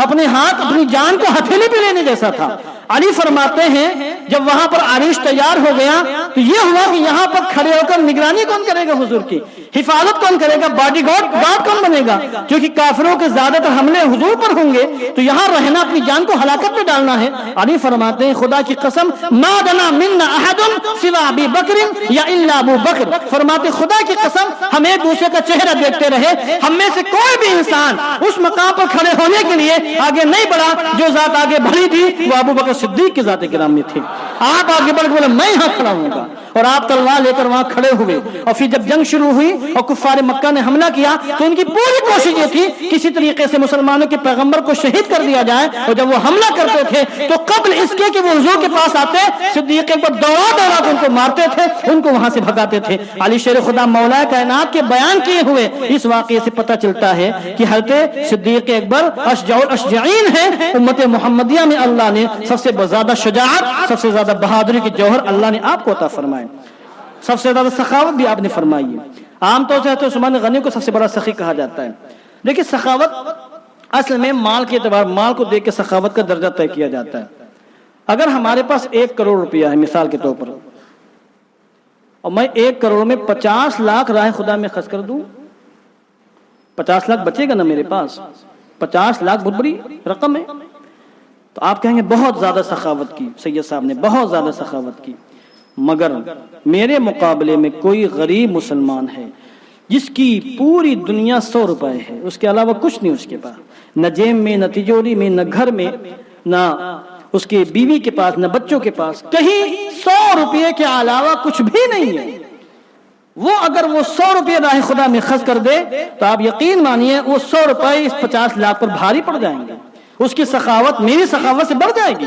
اپنے ہاتھ اپنی جان کو ہتھیلی پہ لینے جیسا تھا. علی فرماتے ہیں جب وہاں پر عریش تیار ہو گیا تو یہ ہوا کہ یہاں پر کھڑے ہو کر نگرانی کون کرے گا حضور کی، حفاظت کون کرے گا، باڈی گارڈ کون بنے گا، کیونکہ کافروں کے زیادہ تر حملے حضور پر ہوں گے تو یہاں رہنا اپنی جان کو ہلاکت میں ڈالنا ہے۔ علی فرماتے ہیں خدا کی قسم ما دنا منا احد سوا ابی بکر یا الا ابو بکر، فرماتے خدا کی قسم ہم ایک دوسرے کا چہرہ دیکھتے رہے، ہم میں سے کوئی بھی انسان اس مقام پر کھڑے ہونے کے لیے آگے نہیں بڑھا، جو ذات آگے بڑھی تھی وہ ابو بکر صدیق کی ذات کرام میں تھی۔ آپ آگے بڑھ کے بولے میں یہاں کھڑا ہوں گا، اور آپ تلوار لے کر وہاں کھڑے ہوئے، اور پھر جب جنگ شروع ہوئی اور کفار مکہ نے حملہ کیا تو ان کی پوری کوشش یہ تھی کسی طریقے سے مسلمانوں کے پیغمبر کو شہید کر دیا جائے، اور جب وہ حملہ کرتے تھے تو قبل اس کے کہ وہ حضور کے پاس آتے صدیق اکبر دوڑا کے ان کو مارتے تھے، ان کو وہاں سے بھگاتے تھے۔ علی شیر خدا مولا کائنات کے بیان کیے ہوئے اس واقعے سے پتہ چلتا ہے کہ حضرت صدیق اکبر اشجع الاشجعین ہیں، امت محمدیہ میں اللہ نے سب سے زیادہ شجاعت، سب سے زیادہ بہادری کے جوہر اللہ نے آپ کو عطا فرمائے، سب سے زیادہ سخاوت بھی آپ نے فرمائی ہے۔ عام طور سے حضرت عثمان غنی کو سب سے بڑا سخی کہا جاتا ہے، لیکن سخاوت اصل میں مال کے اعتبار، مال کو دیکھ کے سخاوت کا درجہ طے کیا جاتا ہے۔ اگر ہمارے پاس 1 کروڑ روپیہ ہے مثال کے طور پر، اور میں 1 کروڑ میں 50 لاکھ راہ خدا میں خرچ کر دوں، 50 لاکھ بچے گا نا میرے پاس، 50 لاکھ بہت بڑی رقم ہے، تو آپ کہیں گے بہت زیادہ سخاوت کی سید صاحب نے، بہت زیادہ سخاوت کی۔ مگر میرے مقابلے میں کوئی غریب مسلمان ہے جس کی پوری دنیا 100 روپے ہے، اس کے علاوہ کچھ نہیں اس کے پاس، نہ جیب میں، نہ تجوری میں، نہ گھر میں، نہ اس کے بیوی کے پاس، نہ بچوں کے پاس، کہیں 100 روپے کے علاوہ کچھ بھی نہیں ہے، وہ اگر وہ 100 روپے راہ خدا میں خرچ کر دے تو آپ یقین مانیے وہ 100 روپے اس 50 لاکھ پر بھاری پڑ جائیں گے، اس کی سخاوت میری سخاوت سے بڑھ جائے گی،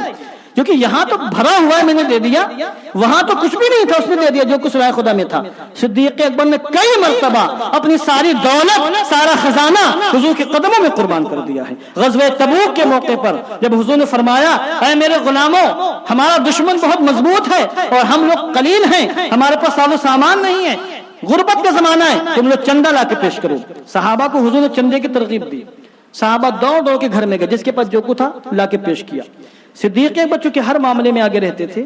کیونکہ یہاں تو بھرا ہوا ہے میں نے دے دیا، وہاں تو کچھ بھی نہیں تھا اس نے دے دیا جو کچھ راہ خدا میں تھا۔ صدیق اکبر نے کئی مرتبہ اپنی ساری دولت، سارا خزانہ حضور کے قدموں میں قربان کر دیا ہے۔ غزوہ تبوک کے موقع پر جب حضور نے فرمایا اے میرے غلاموں ہمارا دشمن بہت مضبوط ہے اور ہم لوگ قلیل ہیں، ہمارے پاس ساز و سامان نہیں ہے، غربت کا زمانہ ہے، تم لوگ چندہ لا کے پیش کرو۔ صحابہ کو حضور نے چندے کی ترغیب دی، صحابہ دوڑ دوڑ کے گھر میں گئے، جس کے پاس جو کچھ تھا لا کے پیش کیا۔ صدیق اکبر چونکہ ہر معاملے میں آگے رہتے تھے،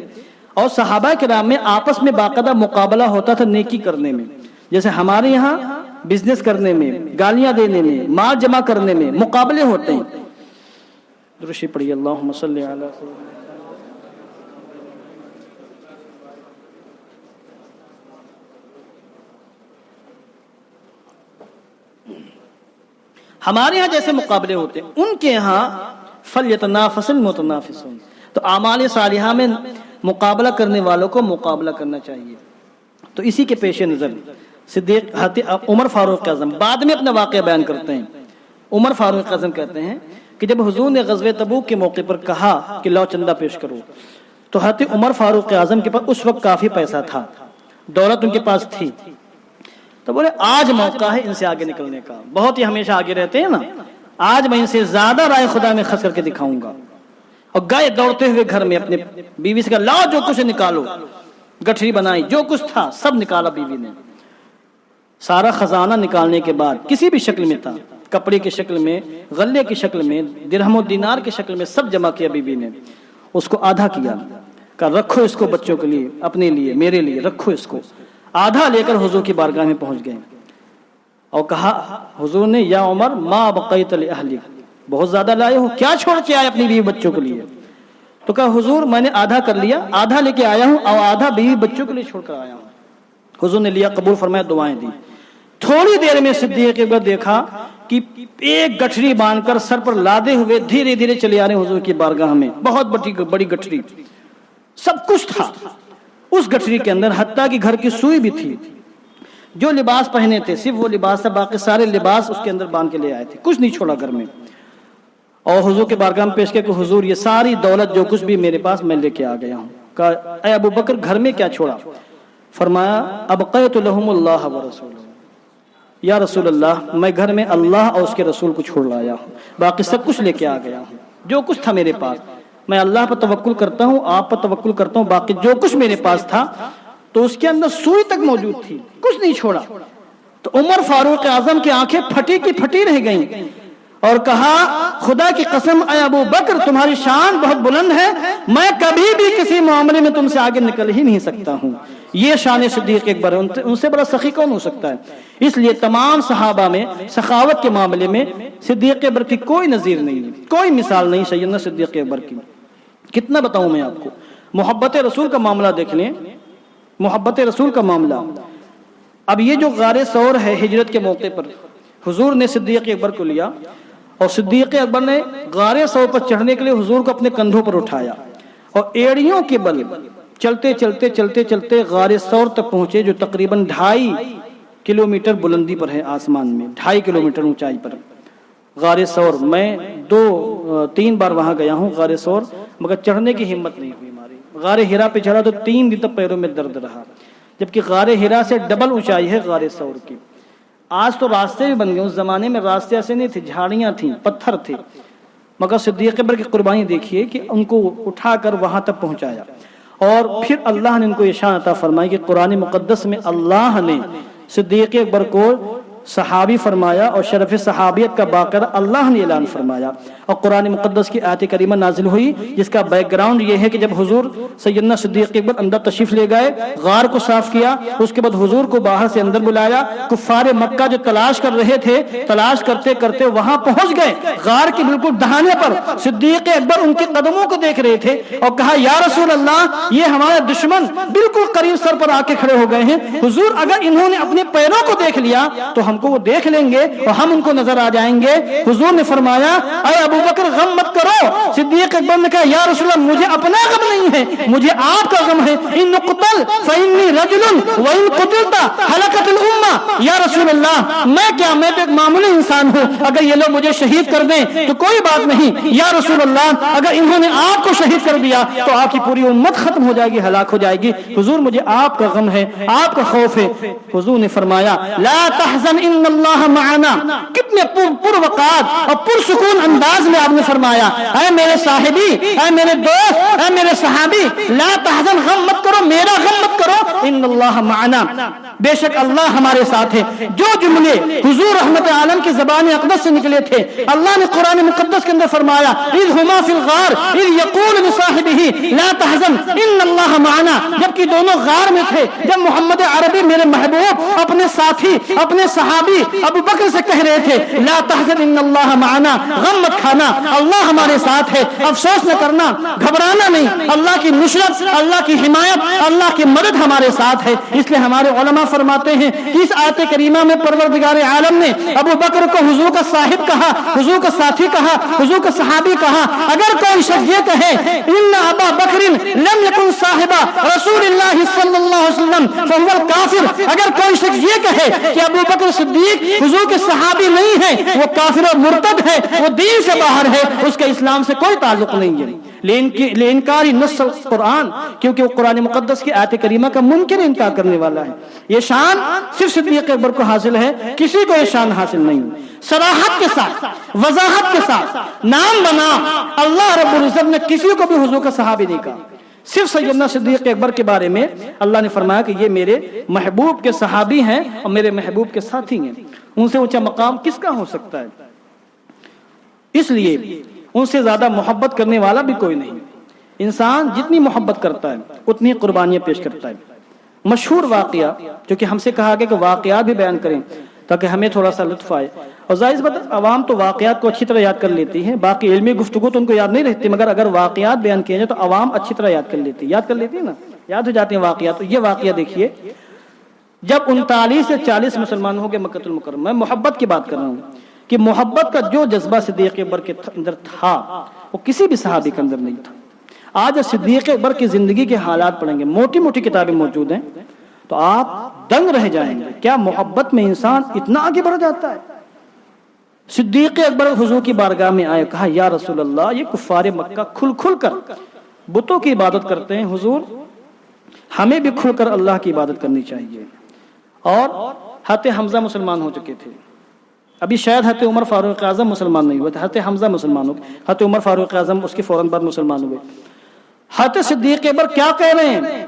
اور صحابہ کرام میں آپس میں باقاعدہ مقابلہ ہوتا تھا نیکی کرنے میں، جیسے ہمارے یہاں بزنس کرنے میں، گالیاں دینے میں، مال جمع کرنے میں مقابلے ہوتے ہیں۔ درشی پڑھیے اللہم صلی علی سیدنا۔ ہمارے یہاں جیسے مقابلے ہوتے ہیں ان کے یہاں فلیتنافس المتنافسون، تو اعمال صالحہ میں مقابلہ کرنے والوں کو مقابلہ کرنا چاہیے۔ تو اسی کے پیش نظر صدیق عمر فاروق اعظم بعد میں اپنا واقعہ بیان کرتے ہیں۔ عمر فاروق اعظم کہتے ہیں کہ جب حضور نے غزوہ تبوک کے موقع پر کہا کہ لاؤ چندہ پیش کرو، تو حضرت عمر فاروق اعظم کے پاس اس وقت کافی پیسہ تھا، دولت ان کے پاس تھی، تو بولے آج موقع ہے ان سے آگے نکلنے کا، بہت ہی ہمیشہ آگے رہتے ہیں نا، آج میں ان سے زیادہ رائے خدا میں خرچ کر کے دکھاؤں گا۔ اور گئے دوڑتے ہوئے گھر میں اپنے بیوی سے کہا لاؤ جو کچھ نکالو، گٹھری بنائی، جو کچھ تھا سب نکالا بیوی نے۔ سارا خزانہ نکالنے کے بعد کسی بھی شکل میں تھا، کپڑے کی شکل میں، غلے کی شکل میں، درہم و دینار کی شکل میں، سب جمع کیا بیوی نے، اس کو آدھا کیا، کہا رکھو اس کو بچوں کے لیے، اپنے لیے، میرے لیے رکھو اس کو۔ آدھا لے کر حضور کی بارگاہ میں پہنچ گئے اور کہا حضور نے یا عمر ما بقیت لأہلک، بہت زیادہ لائے ہو، کیا چھوڑ کے آئے اپنی بیوی بچوں کے لیے؟ تو کہا حضور میں نے آدھا کر لیا، آدھا لے کے آیا ہوں اور آدھا بیوی بچوں کے لیے چھوڑ کر آیا ہوں۔ حضور نے لیا، قبول فرمایا، دعائیں دی۔ تھوڑی دیر میں صدیق اکبر دیکھا کہ ایک گٹھری باندھ کر سر پر لادے ہوئے دھیرے دھیرے چلے آ رہے حضور کی بارگاہ میں، بہت بڑی گٹھری، سب کچھ تھا اس گٹھری کے اندر، حتیٰ کہ گھر کی سوئی بھی تھی، جو لباس پہنے تھے صرف وہ لباس تھا، باقی سارے لباس اس کے اندر باندھ کے لے آئے تھے، کچھ نہیں چھوڑا گھر میں۔ اور حضور کے بارگاہ میں پیش کیا کہ حضور یہ ساری دولت جو کچھ بھی میرے پاس میں لے کے آ گیا ہوں۔ کہا اے ابو بکر گھر میں کیا چھوڑا؟ فرمایا ابقیت لہم اللہ ورسولہ، یا رسول اللہ میں گھر میں اللہ اور اس کے رسول کو چھوڑ لایا ہوں، باقی سب کچھ لے کے آ گیا ہوں، جو کچھ تھا میرے پاس، میں اللہ پر توکل کرتا ہوں، آپ پر توکل کرتا ہوں، باقی جو کچھ میرے پاس تھا تو اس کے اندر سوئی تک موجود تھی، کچھ نہیں چھوڑا۔ تو عمر فاروق اعظم کی آنکھیں پھٹی کی پھٹی رہ گئیں، اور کہا خدا کی قسم اے ابو بکر تمہاری شان بہت بلند ہے، میں کبھی بھی کسی معاملے میں تم سے آگے نکل ہی نہیں سکتا ہوں۔ یہ شان صدیق اکبر ہے، ان سے بڑا سخی کون ہو سکتا ہے؟ اس لیے تمام صحابہ میں سخاوت کے معاملے میں صدیق اکبر کی کوئی نظیر نہیں ہے، کوئی مثال نہیں سیدنا صدیق اکبر کی۔ کتنا بتاؤں میں آپ کو، محبت رسول کا معاملہ دیکھ لیں، محبت رسول کا معاملہ۔ اب یہ جو غار ثور ہے، ہجرت کے موقع پر حضور نے صدیق اکبر کو لیا اور صدیق اکبر نے غار ثور پر چڑھنے کے لیے حضور کو اپنے کندھوں پر اٹھایا اور ایڑیوں کے بل چلتے چلتے چلتے چلتے غار ثور تک پہنچے، جو تقریباً 2.5 کلومیٹر بلندی پر ہے، آسمان میں 2.5 کلومیٹر اونچائی پر غار ثور۔ میں 2-3 بار وہاں گیا ہوں غار ثور، مگر چڑھنے کی ہمت نہیں ہوئی ہماری۔ غار ہرا پہ چڑھا تو 3 دن تک پیروں میں درد رہا، جبکہ غار ہرا سے ڈبل اونچائی ہے غار ثور کی۔ آج تو راستے بھی بن گئے، اس زمانے میں راستے ایسے نہیں تھے، جھاڑیاں تھیں، پتھر تھے، مگر صدیق اکبر کی قربانی دیکھیے کہ ان کو اٹھا کر وہاں تک پہنچایا۔ اور پھر اللہ نے ان کو یہ شان عطا فرمائی کہ قرآن مقدس میں اللہ نے صدیق اکبر کو صحابی فرمایا اور شرف صحابیت کا باقاعدہ اللہ نے اعلان فرمایا۔ اور قرآن مقدس کی آیت کریمہ نازل ہوئی جس کا بیک گراؤنڈ یہ ہے کہ جب حضور سیدنا صدیق اکبر اندر تشریف لے گئے، غار کو صاف کیا، اس کے بعد حضور کو باہر سے اندر بلایا، کفار مکہ جو تلاش کر رہے تھے، تلاش کرتے کرتے وہاں پہنچ گئے، غار کے بالکل دہانے پر صدیق اکبر ان کے قدموں کو دیکھ رہے تھے اور کہا یا رسول اللہ یہ ہمارے دشمن بالکل قریب سر پر آ کے کھڑے ہو گئے ہیں، حضور اگر انہوں نے اپنے پیروں کو دیکھ لیا تو ہم کو وہ دیکھ لیں گے اور ہم ان کو نظر آ جائیں گے۔ حضور نے فرمایا اے ابو بکر غم مت کرو۔ صدیق اکبر نے کہا یا رسول اللہ مجھے اپنا غم نہیں ہے، مجھے آپ کا غم ہے، ان قتل فإنی رجل وإن قتلت ہلکت الامہ۔ یا رسول اللہ میں کیا، میں تو ایک معمولی انسان ہوں، اگر یہ لوگ مجھے شہید کر دیں تو کوئی بات نہیں، یا رسول اللہ اگر انہوں نے آپ کو شہید کر دیا تو آپ کی پوری امت ختم ہو جائے گی، ہلاک ہو جائے گی۔ حضور مجھے آپ کا غم ہے، آپ کا خوف ہے۔ حضور نے فرمایا لا تحزن ان اللہ معنا، کتنے پروقار اور پرسکون انداز میں آپ نے فرمایا اے میرے صاحبی، اے میرے دوست، اے میرے صحابی، لا تحزن، غم مت کرو، میرا غم مت کرو، ان اللہ معنا، بے شک اللہ ہمارے ساتھ ہے۔ جو جملے حضور رحمت عالم کی زبان اقدس سے نکلے تھے اللہ نے قرآن مقدس کے اندر فرمایا اذ ہما فی الغار اذ یقول لصاحبہ لا تحزن ان اللہ معنا، جبکہ دونوں غار میں تھے، جب محمد عربی میرے محبوب اپنے ساتھی اپنے صحابی ابو بکر سے کہہ رہے تھے لا تحزن ان اللہ معنا، غم مت کھانا، اللہ ہمارے ساتھ ہے، افسوس نہ کرنا، گھبرانا نہیں، اللہ کی نصرت، اللہ کی حمایت، اللہ کی مدد ہمارے ساتھ ہے۔ اس لیے ہمارے علماء فرماتے ہیں کہ اس آیت کریمہ میں پروردگار عالم نے ابو بکر کو حضور کا صاحب کہا، حضور کا ساتھی کہا، حضور کا صحابی کہا۔ اگر کوئی شخص یہ کہے ان ابا بکر لم یکن صاحب رسول اللہ صلی اللہ علیہ وسلم فهو الکافر، اگر کوئی شخص یہ کہے کہ ابو بکر صدیق حضور کے صحابی نہیں ہے، وہ کافر اور مرتد ہے، وہ دین سے باہر ہے، اس کے اسلام سے کوئی تعلق نہیں ہے۔ لانکاری نص قرآن، کیونکہ وہ قرآن مقدس کی آیت کریمہ کا منکر انکار کرنے والا ہے۔ یہ شان صرف صدیق اکبر کو حاصل ہے، کسی کو یہ شان حاصل نہیں۔ صراحت کے ساتھ، وضاحت کے ساتھ، نام بنا اللہ رب العزت نے کسی کو بھی حضور کا صحابی نہیں کہا، صرف سیدنا صدیق اکبر کے بارے میں اللہ نے فرمایا کہ یہ میرے محبوب کے صحابی ہیں اور میرے محبوب کے ساتھی ہیں۔ ان سے اونچا مقام کس کا ہو سکتا ہے؟ اس لیے ان سے زیادہ محبت کرنے والا بھی کوئی نہیں۔ انسان جتنی محبت کرتا ہے اتنی قربانیاں پیش کرتا ہے۔ مشہور واقعہ جو کہ ہم سے کہا گیا کہ واقعات بھی بیان کریں تاکہ ہمیں تھوڑا سا لطف آئے، اور ظاہر بات عوام تو واقعات کو اچھی طرح یاد کر لیتی ہے، باقی علمی گفتگو تو ان کو یاد نہیں رہتی، مگر اگر واقعات بیان کیے جائے تو عوام اچھی طرح یاد کر لیتی ہے نا، یاد ہو جاتے ہیں واقعات۔ تو یہ واقعہ دیکھیے، جب 39 سے 40 مسلمانوں کے مکہ المکرمہ، میں محبت کی بات کر رہا ہوں کہ محبت کا جو جذبہ صدیق اکبر کے اندر تھا وہ کسی بھی صحابی کے اندر نہیں تھا۔ آج صدیق اکبر کی زندگی کے حالات پڑھیں گے، موٹی موٹی کتابیں موجود ہیں، تو آپ دنگ رہ جائیں گے، کیا محبت میں انسان اتنا آگے بڑھ جاتا ہے۔ صدیق اکبر حضور کی بارگاہ میں آئے، کہا یا رسول اللہ یہ کفار مکہ کھل کھل کر بتوں کی عبادت کرتے ہیں، حضور ہمیں بھی کھل کر اللہ کی عبادت کرنی چاہیے۔ اور حضرت حمزہ مسلمان ہو چکے تھے، ابھی شاید حضرت عمر فاروق اعظم مسلمان نہیں ہوئے تھے، حضرت حمزہ مسلمان ہو گئے، حضرت عمر فاروق اعظم اس کے فوراً بعد مسلمان ہوئے۔ حضرت صدیق اکبر کیا کہہ رہے ہیں؟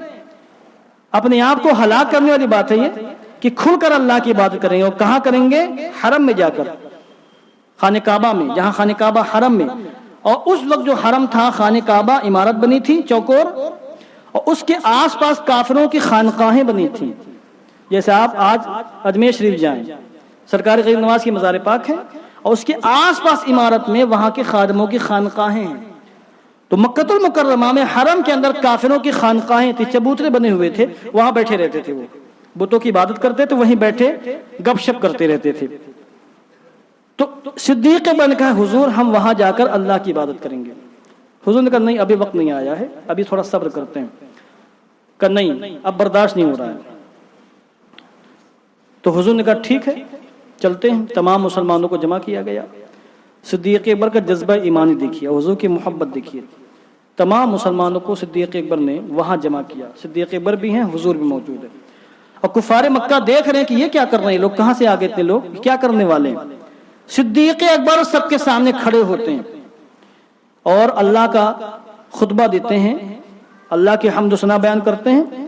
اپنے آپ کو ہلاک کرنے والی بات ہے یہ کہ کھل کر اللہ کی عبادت کریں گے، اور کہاں کریں گے؟ حرم میں جا کر، خانہ کعبہ میں، جہاں خانہ کعبہ حرم میں، اور اس وقت جو حرم تھا خانہ کعبہ عمارت بنی تھی چوکور، اور اس کے آس پاس کافروں کی خانقاہیں بنی تھیں. جیسے آپ آج اجمیر شریف جائیں، سرکار غریب نواز کی مزار پاک ہے، اور اس کے آس پاس عمارت میں وہاں کے خادموں کی خانقاہیں ہیں. تو مکۃ المکرمہ میں حرم کے اندر کافروں کی خانقاہیں تھی، چبوترے بنے ہوئے تھے، وہاں بیٹھے رہتے تھے، وہ بتوں کی عبادت کرتے تھے، وہیں بیٹھے گپ شپ کرتے رہتے تھے. تو صدیق اکبر نے کہا حضور ہم وہاں جا کر اللہ کی عبادت کریں گے. حضور نے کہا نہیں ابھی وقت نہیں آیا ہے، ابھی تھوڑا صبر کرتے ہیں. کہا نہیں اب برداشت نہیں ہو رہا ہے. تو حضور نے کہا ٹھیک ہے چلتے ہیں. تمام مسلمانوں کو جمع کیا گیا. صدیق اکبر کا جذبہ ایمانی دیکھیے، حضور کی محبت دیکھیے. تمام مسلمانوں کو صدیق اکبر نے وہاں جمع کیا. صدیق اکبر بھی ہیں، حضور بھی موجود ہے. اور کفار مکہ دیکھ رہے ہیں کہ یہ کیا کر رہے ہیں لوگ، کہاں سے آ گئے اتنے لوگ، کیا کرنے والے ہیں. صدیق اکبر سب کے سامنے کھڑے ہوتے ہیں اور اللہ کا خطبہ دیتے ہیں، اللہ کی حمد و ثنا بیان کرتے ہیں،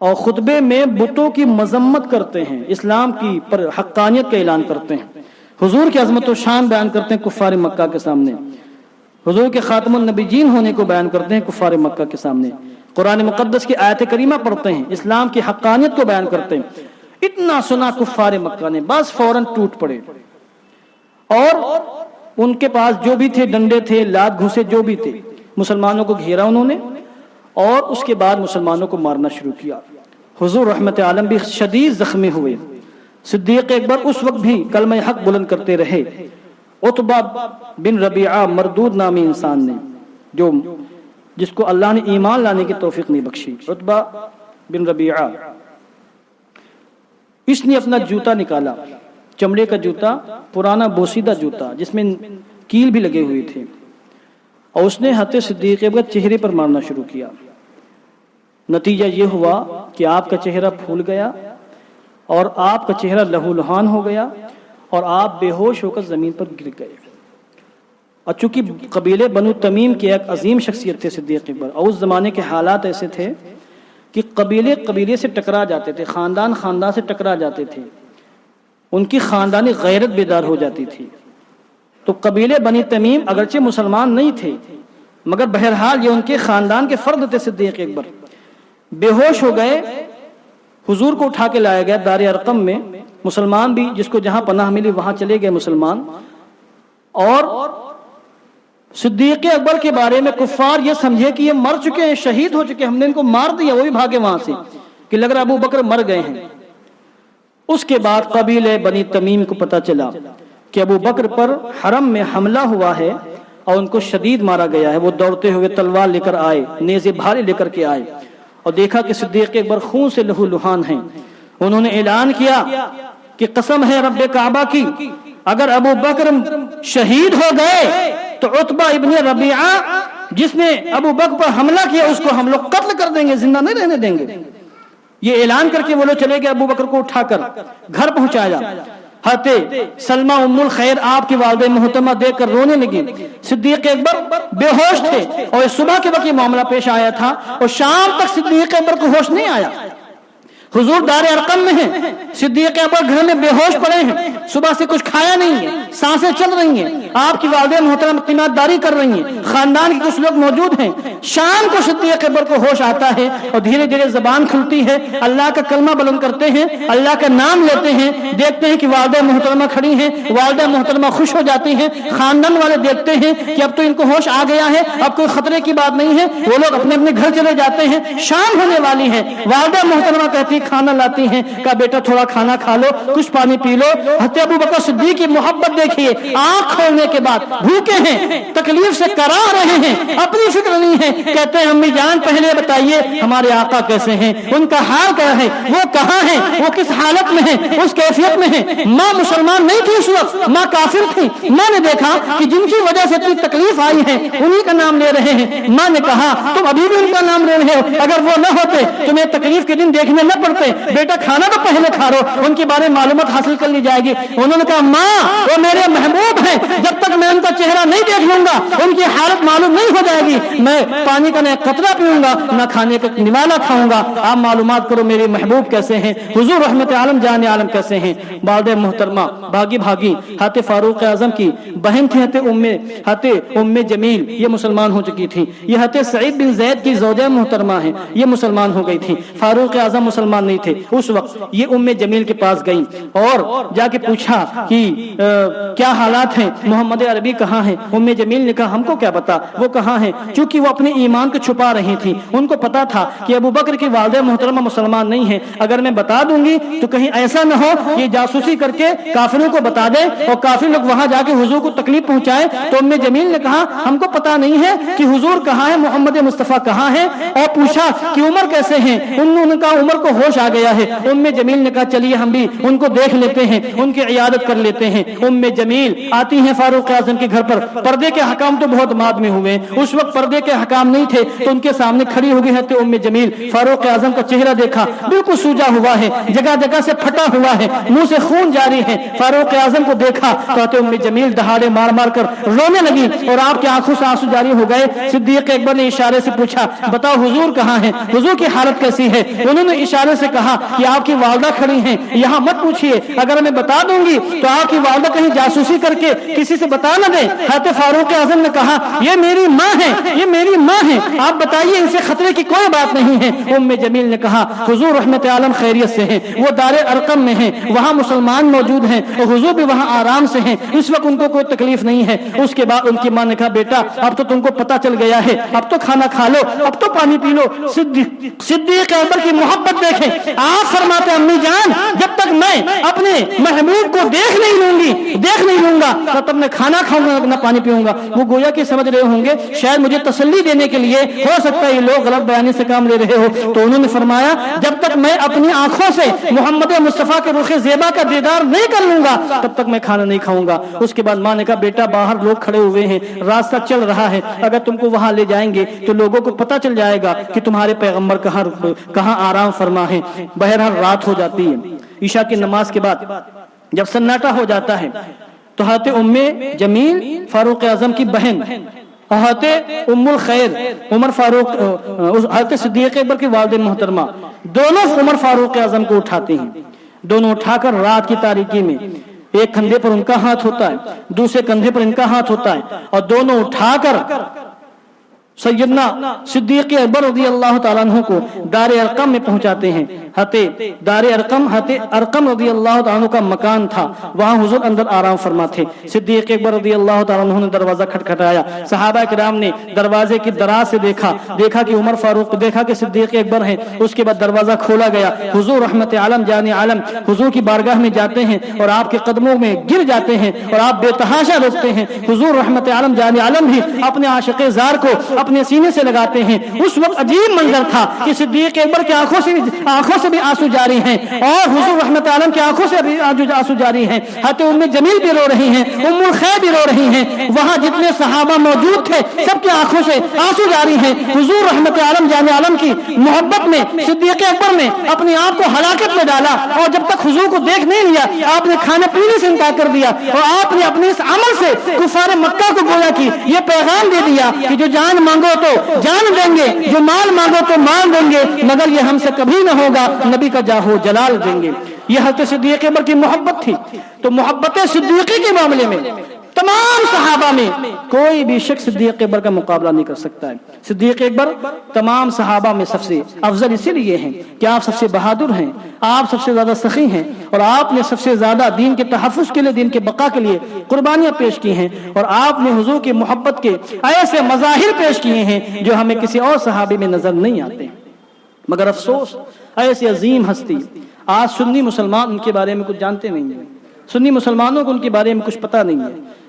اور خطبے میں بتوں کی مذمت کرتے ہیں، اسلام کی پر حقانیت کا اعلان کرتے ہیں، حضور کی عظمت و شان بیان کرتے ہیں کفار مکہ کے سامنے، حضور کے خاتم النبیین ہونے کو بیان کرتے ہیں کفار مکہ کے سامنے، قرآن مقدس کی آیت کریمہ پڑھتے ہیں، اسلام کی حقانیت کو بیان کرتے ہیں. اتنا سنا کفار مکہ نے، بس فوراً ٹوٹ پڑے، اور ان کے پاس جو بھی تھے، ڈنڈے تھے، لات گھوسے جو بھی تھے، مسلمانوں کو گھیرا انہوں نے، اور اس کے بعد مسلمانوں کو مارنا شروع کیا. حضور رحمت عالم بھی شدید زخمی ہوئے. صدیق اکبر اس وقت بھی کلمہ حق بلند کرتے رہے. عتبہ بن ربیعہ مردود نامی انسان نے، جس کو اللہ نے ایمان لانے کی توفیق نہیں بخشی، عتبہ بن ربیعہ، اس نے اپنا جوتا نکالا، چمڑے کا جوتا، پرانا بوسیدہ جوتا جس میں کیل بھی لگے ہوئے تھے، اور اس نے حضرت صدیق اکبر چہرے پر مارنا شروع کیا. نتیجہ یہ ہوا کہ آپ کا چہرہ پھول گیا اور آپ کا چہرہ لہو لہان ہو گیا اور آپ بے ہوش ہو کر زمین پر گر گئے. اور چونکہ قبیلے بنو تمیم کے ایک عظیم شخصیت تھے صدیق اکبر، اور اس زمانے کے حالات ایسے تھے کہ قبیلے سے ٹکرا جاتے تھے، خاندان سے ٹکرا جاتے تھے، ان کی خاندانی غیرت بیدار ہو جاتی تھی. تو قبیلے بنی تمیم اگرچہ مسلمان نہیں تھے، مگر بہرحال یہ ان کے خاندان کے فرد تھے. صدیق اکبر بے ہوش ہو گئے، حضور کو اٹھا کے لایا گیا دار ارقم میں. مسلمان بھی جس کو جہاں پناہ ملی وہاں چلے گئے مسلمان. اور صدیق اکبر کے بارے میں کفار یہ سمجھے کہ یہ مر چکے ہیں، شہید ہو چکے، ہم نے ان کو مار دیا، وہ بھی بھاگے وہاں سے کہ لگ رہا ابو بکر مر گئے ہیں. اس کے بعد قبیلے بنی تمیم کو پتہ چلا کہ ابو بکر پر حرم میں حملہ ہوا ہے اور ان کو شدید مارا گیا ہے. وہ دوڑتے ہوئے تلوار لے کر آئے، نیزے بھاری لے کر کے آئے، اور دیکھا کہ صدیق اکبر خون سے لہو لہان ہیں. انہوں نے اعلان کیا کہ قسم ہے رب کعبہ کی، اگر ابو بکر شہید ہو گئے تو عتبہ ابن ربیعہ جس نے ابو بکر پر حملہ کیا اس کو ہم لوگ قتل کر دیں گے، زندہ نہیں رہنے دیں گے. یہ اعلان کر کے وہ لوگ چلے گئے. ابو بکر کو اٹھا کر گھر پہنچایا. حضرت سلمہ ام الخیر آپ کی والدہ محترمہ دیکھ کر رونے لگی. صدیق اکبر بے ہوش تھے اور صبح کے وقت یہ معاملہ پیش آیا تھا اور شام تک صدیق اکبر کو ہوش نہیں آیا. حضور دار ارقم میں ہیں، صدیق اکبر گھر میں بے ہوش پڑے ہیں، صبح سے کچھ کھایا نہیں ہے، سانسیں چل رہی ہیں، آپ کی والدہ محترمہ تیمارداری کر رہی ہیں، خاندان کے کچھ لوگ موجود ہیں. شام کو صدیق اکبر کو ہوش آتا ہے اور دھیرے دھیرے زبان کھلتی ہے، اللہ کا کلمہ بلند کرتے ہیں، اللہ کا نام لیتے ہیں. دیکھتے ہیں کہ والدہ محترمہ کھڑی ہیں، والدہ محترمہ خوش ہو جاتی ہیں. خاندان والے دیکھتے ہیں کہ اب تو ان کو ہوش آ گیا ہے، اب کوئی خطرے کی بات نہیں ہے. وہ لوگ اپنے اپنے گھر چلے جاتے ہیں. شام ہونے والی ہے، والدہ محترمہ کہتی کھانا لاتی ہیں. کہا بیٹا تھوڑا کھانا کھا لو، کچھ پانی پی لو. حضرت ابو بکر صدیق کی محبت دیکھیے، آنکھ کھولنے کے بعد بھوکے ہیں، تکلیف سے کرا رہے ہیں، اپنی فکر نہیں ہے. کہتے ہیں امی جان پہلے بتائیے ہمارے آقا کیسے ہیں، ان کا حال کیا ہے، وہ کہاں ہیں، وہ کس حالت میں ہیں، اس کیفیت میں ہیں. ماں مسلمان نہیں تھی اس وقت، ماں کافر تھی. ماں نے دیکھا کہ جن کی وجہ سے اتنی تکلیف آئی ہے انہی کا نام لے رہے ہیں. ماں نے کہا تم ابھی بھی ان کا نام لے رہے ہو، اگر وہ نہ ہوتے تمہیں تکلیف کے دن دیکھنے نہ پڑتے, بیٹا کھانا تو پہلے کھا رہو, ان کے بارے میں معلومات حاصل کر لی جائے گی. انہوں نے کہا ماں وہ میرے محبوب ہیں, جب تک میں ان کا چہرہ نہیں دیکھ لوں گا ان کی حالت معلوم نہیں ہو جائے گی, میں پانی کا نہ قطرہ پیوں گا نہ کھانے کا نوالا کھاؤں گا. آپ معلومات کرو میرے محبوب کیسے ہیں, حضور رحمت عالم جان عالم کیسے ہیں. والدہ محترمہ بھاگی بھاگی حضرت فاروق اعظم کی بہن تھی حضرت ام جمیل, یہ مسلمان ہو چکی تھی. یہ حضرت سعید بن زید کی زوجہ محترمہ ہیں, یہ مسلمان ہو گئی تھی. فاروق اعظم مسلمان نہیں تھے اس وقت. یہ ام جمیل کے پاس گئی اور جا کے پوچھا کہ کیا حالات ہیں, محمد عربی کہاں ہیں. ام جمیل نے کہا ہم کو کیا پتا وہ کہاں ہیں, چونکہ وہ اپنے ایمان کو چھپا رہی تھی. ان کو پتا تھا کہ ابو بکر کی والدہ محترمہ مسلمان نہیں ہے, اگر میں بتا دوں گی تو کہیں ایسا نہ ہو کہ جاسوسی کر کے کافروں کو بتا دے اور کافر لوگ وہاں جا کے حضور کو تکلیف پہنچائے. تو ام جمیل نے کہا ہم کو پتا نہیں ہے کہ حضور کہاں ہے, محمد مصطفیٰ کہاں ہے. اور پوچھا کہ عمر کیسے ہیں, انہوں نے کہا عمر کو ہوش آ گیا ہے. ام جمیل نے کہا چلیے ہم بھی ان کو دیکھ لیتے ہیں, ان کی عیادت کر لیتے ہیں. ام جمیل آتی ہیں فاروق اعظم کے گھر پر. پردے کے حکام تو بہت بعد میں ہوئے, اس وقت پردے کے حکام نہیں تھے. تو ان کے سامنے کھڑی ہو گئی ہے ام جمیل. فاروق اعظم کا چہرہ دیکھا, بالکل سوجا ہوا ہے, جگہ جگہ سے پھٹا ہوا ہے, منہ سے خون جاری ہے. فاروق اعظم کو دیکھا تو ام جمیل دہاڑے مار مار کر رونے لگی اور آپ کی آنکھوں سے آنسو جاری ہو گئے. صدیق اکبر نے اشارے سے پوچھا بتاؤ حضور کہاں ہیں, حضور کی حالت کیسی ہے. انہوں نے اشارے سے کہا کہ آپ کی والدہ کھڑی ہیں, یہاں مت پوچھیے, اگر میں بتا دوں گی تو آپ کی والدہ کہیں جاسوسی کر کے کسی سے بتا نہ دے. حضرت فاروق اعظم نے کہا یہ میری ماں ہے, یہ میری ماں ہے, آپ بتائیے ان سے خطرے کی کوئی بات نہیں ہے. ام جمیل نے کہا حضور رحمت عالم خیریت سے ہیں, وہ دار ارقم میں ہیں, وہاں مسلمان موجود ہیں اور حضور بھی وہاں آرام سے ہیں, اس وقت ان کو کوئی تکلیف نہیں ہے. اس کے بعد ان کی ماں نے کہا بیٹا اب تو تم کو پتا چل گیا ہے, اب تو کھانا کھا لو, اب تو پانی پی لو. صدیق اکبر کی محبت دیکھیں, آپ فرماتے امی جان جب تک میں اپنے محبوب کو دیکھ نہیں لوں گا تب میں کھانا کھاؤں گا نہ پانی پیوں گا. وہ گویا کہ سمجھ رہے ہوں گے شاید مجھے تسلی دینے کے لیے ہو سکتا ہے یہ لوگ غلط بیانی سے کام لے رہے ہو. تو انہوں نے فرمایا جب تک میں اپنی آنکھوں سے محمد مصطفیٰ کے رخ زیبا کا دیدار نہیں کر لوں گا تب تک میں کھانا نہیں کھاؤں گا. اس کے بعد ماں نے کہا بیٹا باہر لوگ کھڑے ہوئے ہیں, راستہ چل رہا ہے, اگر تم کو وہاں لے جائیں گے تو لوگوں کو پتہ چل جائے گا کہ تمہارے پیغمبر کہاں آرام فرما ہے. بہرحال رات ہو جاتی ہے. عشاء کی نماز کے بعد جب سناٹا ہو جاتا ہے تو حضرت ام جمیل فاروق اعظم کی بہن, حضرت ام الخیر عمر فاروق, حضرت صدیق اکبر کی والدہ محترمہ, دونوں عمر فاروق اعظم کو اٹھاتے ہیں. دونوں اٹھا کر رات کی تاریکی میں ایک کندھے پر ان کا ہاتھ ہوتا ہے, دوسرے کندھے پر ان کا ہاتھ ہوتا ہے, اور دونوں اٹھا کر سیدنا صدیق اکبر رضی اللہ تعالیٰ عنہ کو دار ارقم میں پہنچاتے ہیں. دار ارقم رضی اللہ تعالیٰ عنہ کا مکان تھا, وہاں حضور اندر آرام فرما تھے. صدیق اکبر رضی اللہ تعالیٰ عنہ نے دروازہ کھٹکھٹایا. صحابہ کرام نے دروازے کی دراز سے دیکھا کہ عمر فاروق, دیکھا کہ صدیق اکبر ہیں. اس کے بعد دروازہ کھولا گیا. حضور رحمت عالم جان عالم حضور کی بارگاہ میں جاتے ہیں اور آپ کے قدموں میں گر جاتے ہیں اور آپ بے تحاشا روکتے ہیں. حضور رحمت عالم جان عالم بھی اپنے عاشق زار کو اپنے سینے سے لگاتے ہیں. اس وقت عجیب منظر تھا کہ صدیق اکبر کی آنکھوں سے بھی آنسو جاری ہیں اور حضور رحمت عالم کی آنکھوں سے بھی آنسو جاری ہیں. حضرت ام جمیل بھی رو رہی ہیں, ام الخیر بھی رو رہی ہیں. وہاں جتنے صحابہ موجود تھے سب کی آنکھوں سے آنسو جاری ہیں. حضور رحمت عالم جان عالم کی محبت میں صدیق اکبر نے اپنے آپ کو ہلاکت میں ڈالا اور جب تک حضور کو دیکھ نہیں لیا آپ نے کھانے پینے سے انکار کر دیا اور آپ نے اپنے اس عمل سے کفار مکہ کو گویا کی یہ پیغام دے دیا کہ جو جان مانگو تو جان دیں گے, جو مال مانگو تو مال دیں گے, مگر یہ ہم سے کبھی نہ ہوگا, نبی کا جاہو جلال دیں گے. یہ حضرت صدیق اکبر کی محبت تھی. تو محبت صدیقی کے معاملے میں تمام صحابہ میں کوئی بھی شخص صدیق اکبر کا مقابلہ نہیں کر سکتا ہے. صدیق اکبر تمام صحابہ میں سب سے افضل اسی لیے ہیں کہ آپ سب سے بہادر ہیں, آپ سب سے زیادہ سخی ہیں اور آپ نے سب سے زیادہ دین کے تحفظ کے لیے, دین کے بقا کے لیے قربانیاں پیش کی ہیں اور آپ نے حضور کی محبت کے ایسے مظاہر پیش کیے ہیں جو ہمیں کسی اور صحابی میں نظر نہیں آتے. مگر افسوس ایسی عظیم ہستی آج سنی مسلمان ان کے بارے میں کچھ جانتے نہیں ہیں. سنی مسلمانوں کو ان کے بارے میں کچھ پتہ نہیں ہے.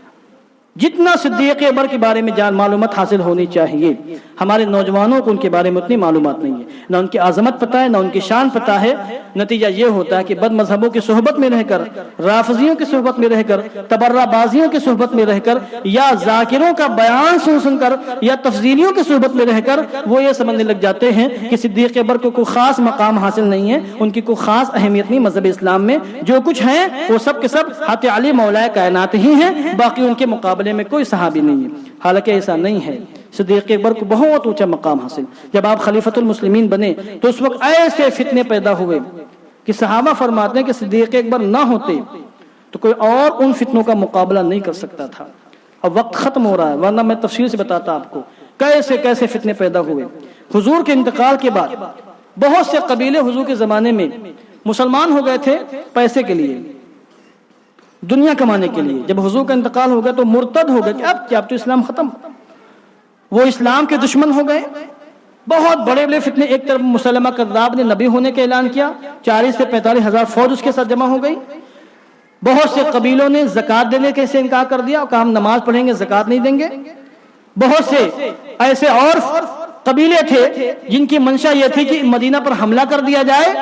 جتنا صدیق اکبر کے بارے میں معلومات حاصل ہونی چاہیے, ہمارے نوجوانوں کو ان کے بارے میں اتنی معلومات نہیں ہے. نہ ان کی عظمت پتہ ہے, نہ ان کی شان پتہ ہے, نتیجہ یہ ہوتا ہے کہ بد مذہبوں کی صحبت میں رہ کر، رافضیوں کی صحبت میں رہ کر، تبرہ بازیوں کی صحبت میں رہ کر، یا ذاکروں کا بیان سن کر، یا تفضیلیوں کی صحبت میں رہ کر وہ یہ سمجھنے لگ جاتے ہیں کہ صدیق اکبر کو کوئی خاص مقام حاصل نہیں ہے، ان کی کوئی خاص اہمیت نہیں مذہب اسلام میں، جو کچھ ہیں وہ سب کے سب حضرت علی مولا کائنات ہی ہیں، باقی ان کے مقابلے میں کوئی صحابی نہیں ہے۔ حالانکہ ایسا نہیں ہے، صدیق اکبر کو بہت اونچا مقام حاصل۔ جب آپ خلیفۃ المسلمین بنے تو اس وقت ایسے فتنے پیدا ہوئے کہ صحابہ فرماتے ہیں کہ صدیق اکبر نہ ہوتے تو کوئی اور ان فتنوں کا مقابلہ نہیں کر سکتا تھا۔ اب وقت ختم ہو رہا ہے ورنہ میں تفصیل سے بتاتا آپ کو کیسے کیسے فتنے پیدا ہوئے۔ حضور کے انتقال کے بعد بہت سے قبیلے حضور کے زمانے میں مسلمان ہو گئے تھے پیسے کے لیے، دنیا کمانے کے لیے۔ جب حضور کا انتقال ہو گیا تو مرتد ہو گئے کہ اب کیا، اب تو اسلام ختم، وہ اسلام کے دشمن ہو گئے۔ بہت بڑے بڑے فتنے، ایک طرف مسلمہ کذاب نے نبی ہونے کا اعلان کیا، 40 سے 45 ہزار فوج اس کے ساتھ جمع ہو گئی۔ بہت سے قبیلوں نے زکوٰۃ دینے کے سے انکار کر دیا اور کہا ہم نماز پڑھیں گے زکوٰۃ نہیں دیں گے۔ بہت سے ایسے اور قبیلے تھے جن کی منشا یہ تھی کہ مدینہ پر حملہ کر دیا جائے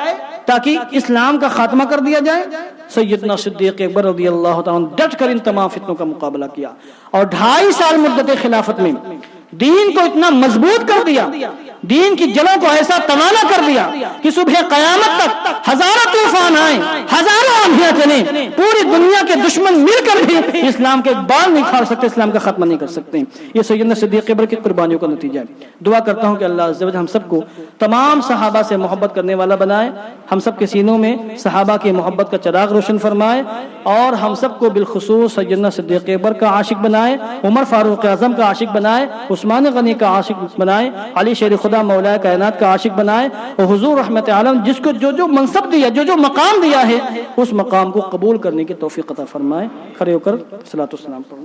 تاکہ اسلام کا خاتمہ کر دیا جائے۔ سیدنا صدیق اکبر رضی اللہ تعالیٰ عنہ ڈٹ کر ان تمام فتنوں کا مقابلہ کیا اور 2.5 سال مدت خلافت میں دین کو اتنا مضبوط کر دیا، دین کی جڑوں کو ایسا توانا کر دیا کہ صبح قیامت تک ہزاروں طوفان آئیں، ہزاروں آندھیاں چلیں، پوری دنیا کے دشمن مل کر بھی اسلام کے بال نہیں کھاڑ سکتے، اسلام کا خاتمہ نہیں کر سکتے۔ یہ سیدنا صدیق اکبر کی قربانیوں کا نتیجہ ہے۔ دعا کرتا ہوں کہ اللہ عز و جل ہم سب کو تمام صحابہ سے محبت کرنے والا بنائے، ہم سب کے سینوں میں صحابہ کی محبت کا چراغ روشن فرمائے، اور ہم سب کو بالخصوص سیدنا صدیق اکبر کا عاشق بنائے، عمر فاروق اعظم کا عاشق بنائے، عثمان غنی کا عاشق بنائے، علی شیر خدا مولا کائنات کا عاشق بنائے، اور حضور رحمت عالم جس کو جو جو منصب دیا، جو جو مقام دیا ہے، اس مقام کو قبول کرنے کی توفیق عطا فرمائے۔ کھڑے ہو کر صلاۃ والسلام پڑھیں۔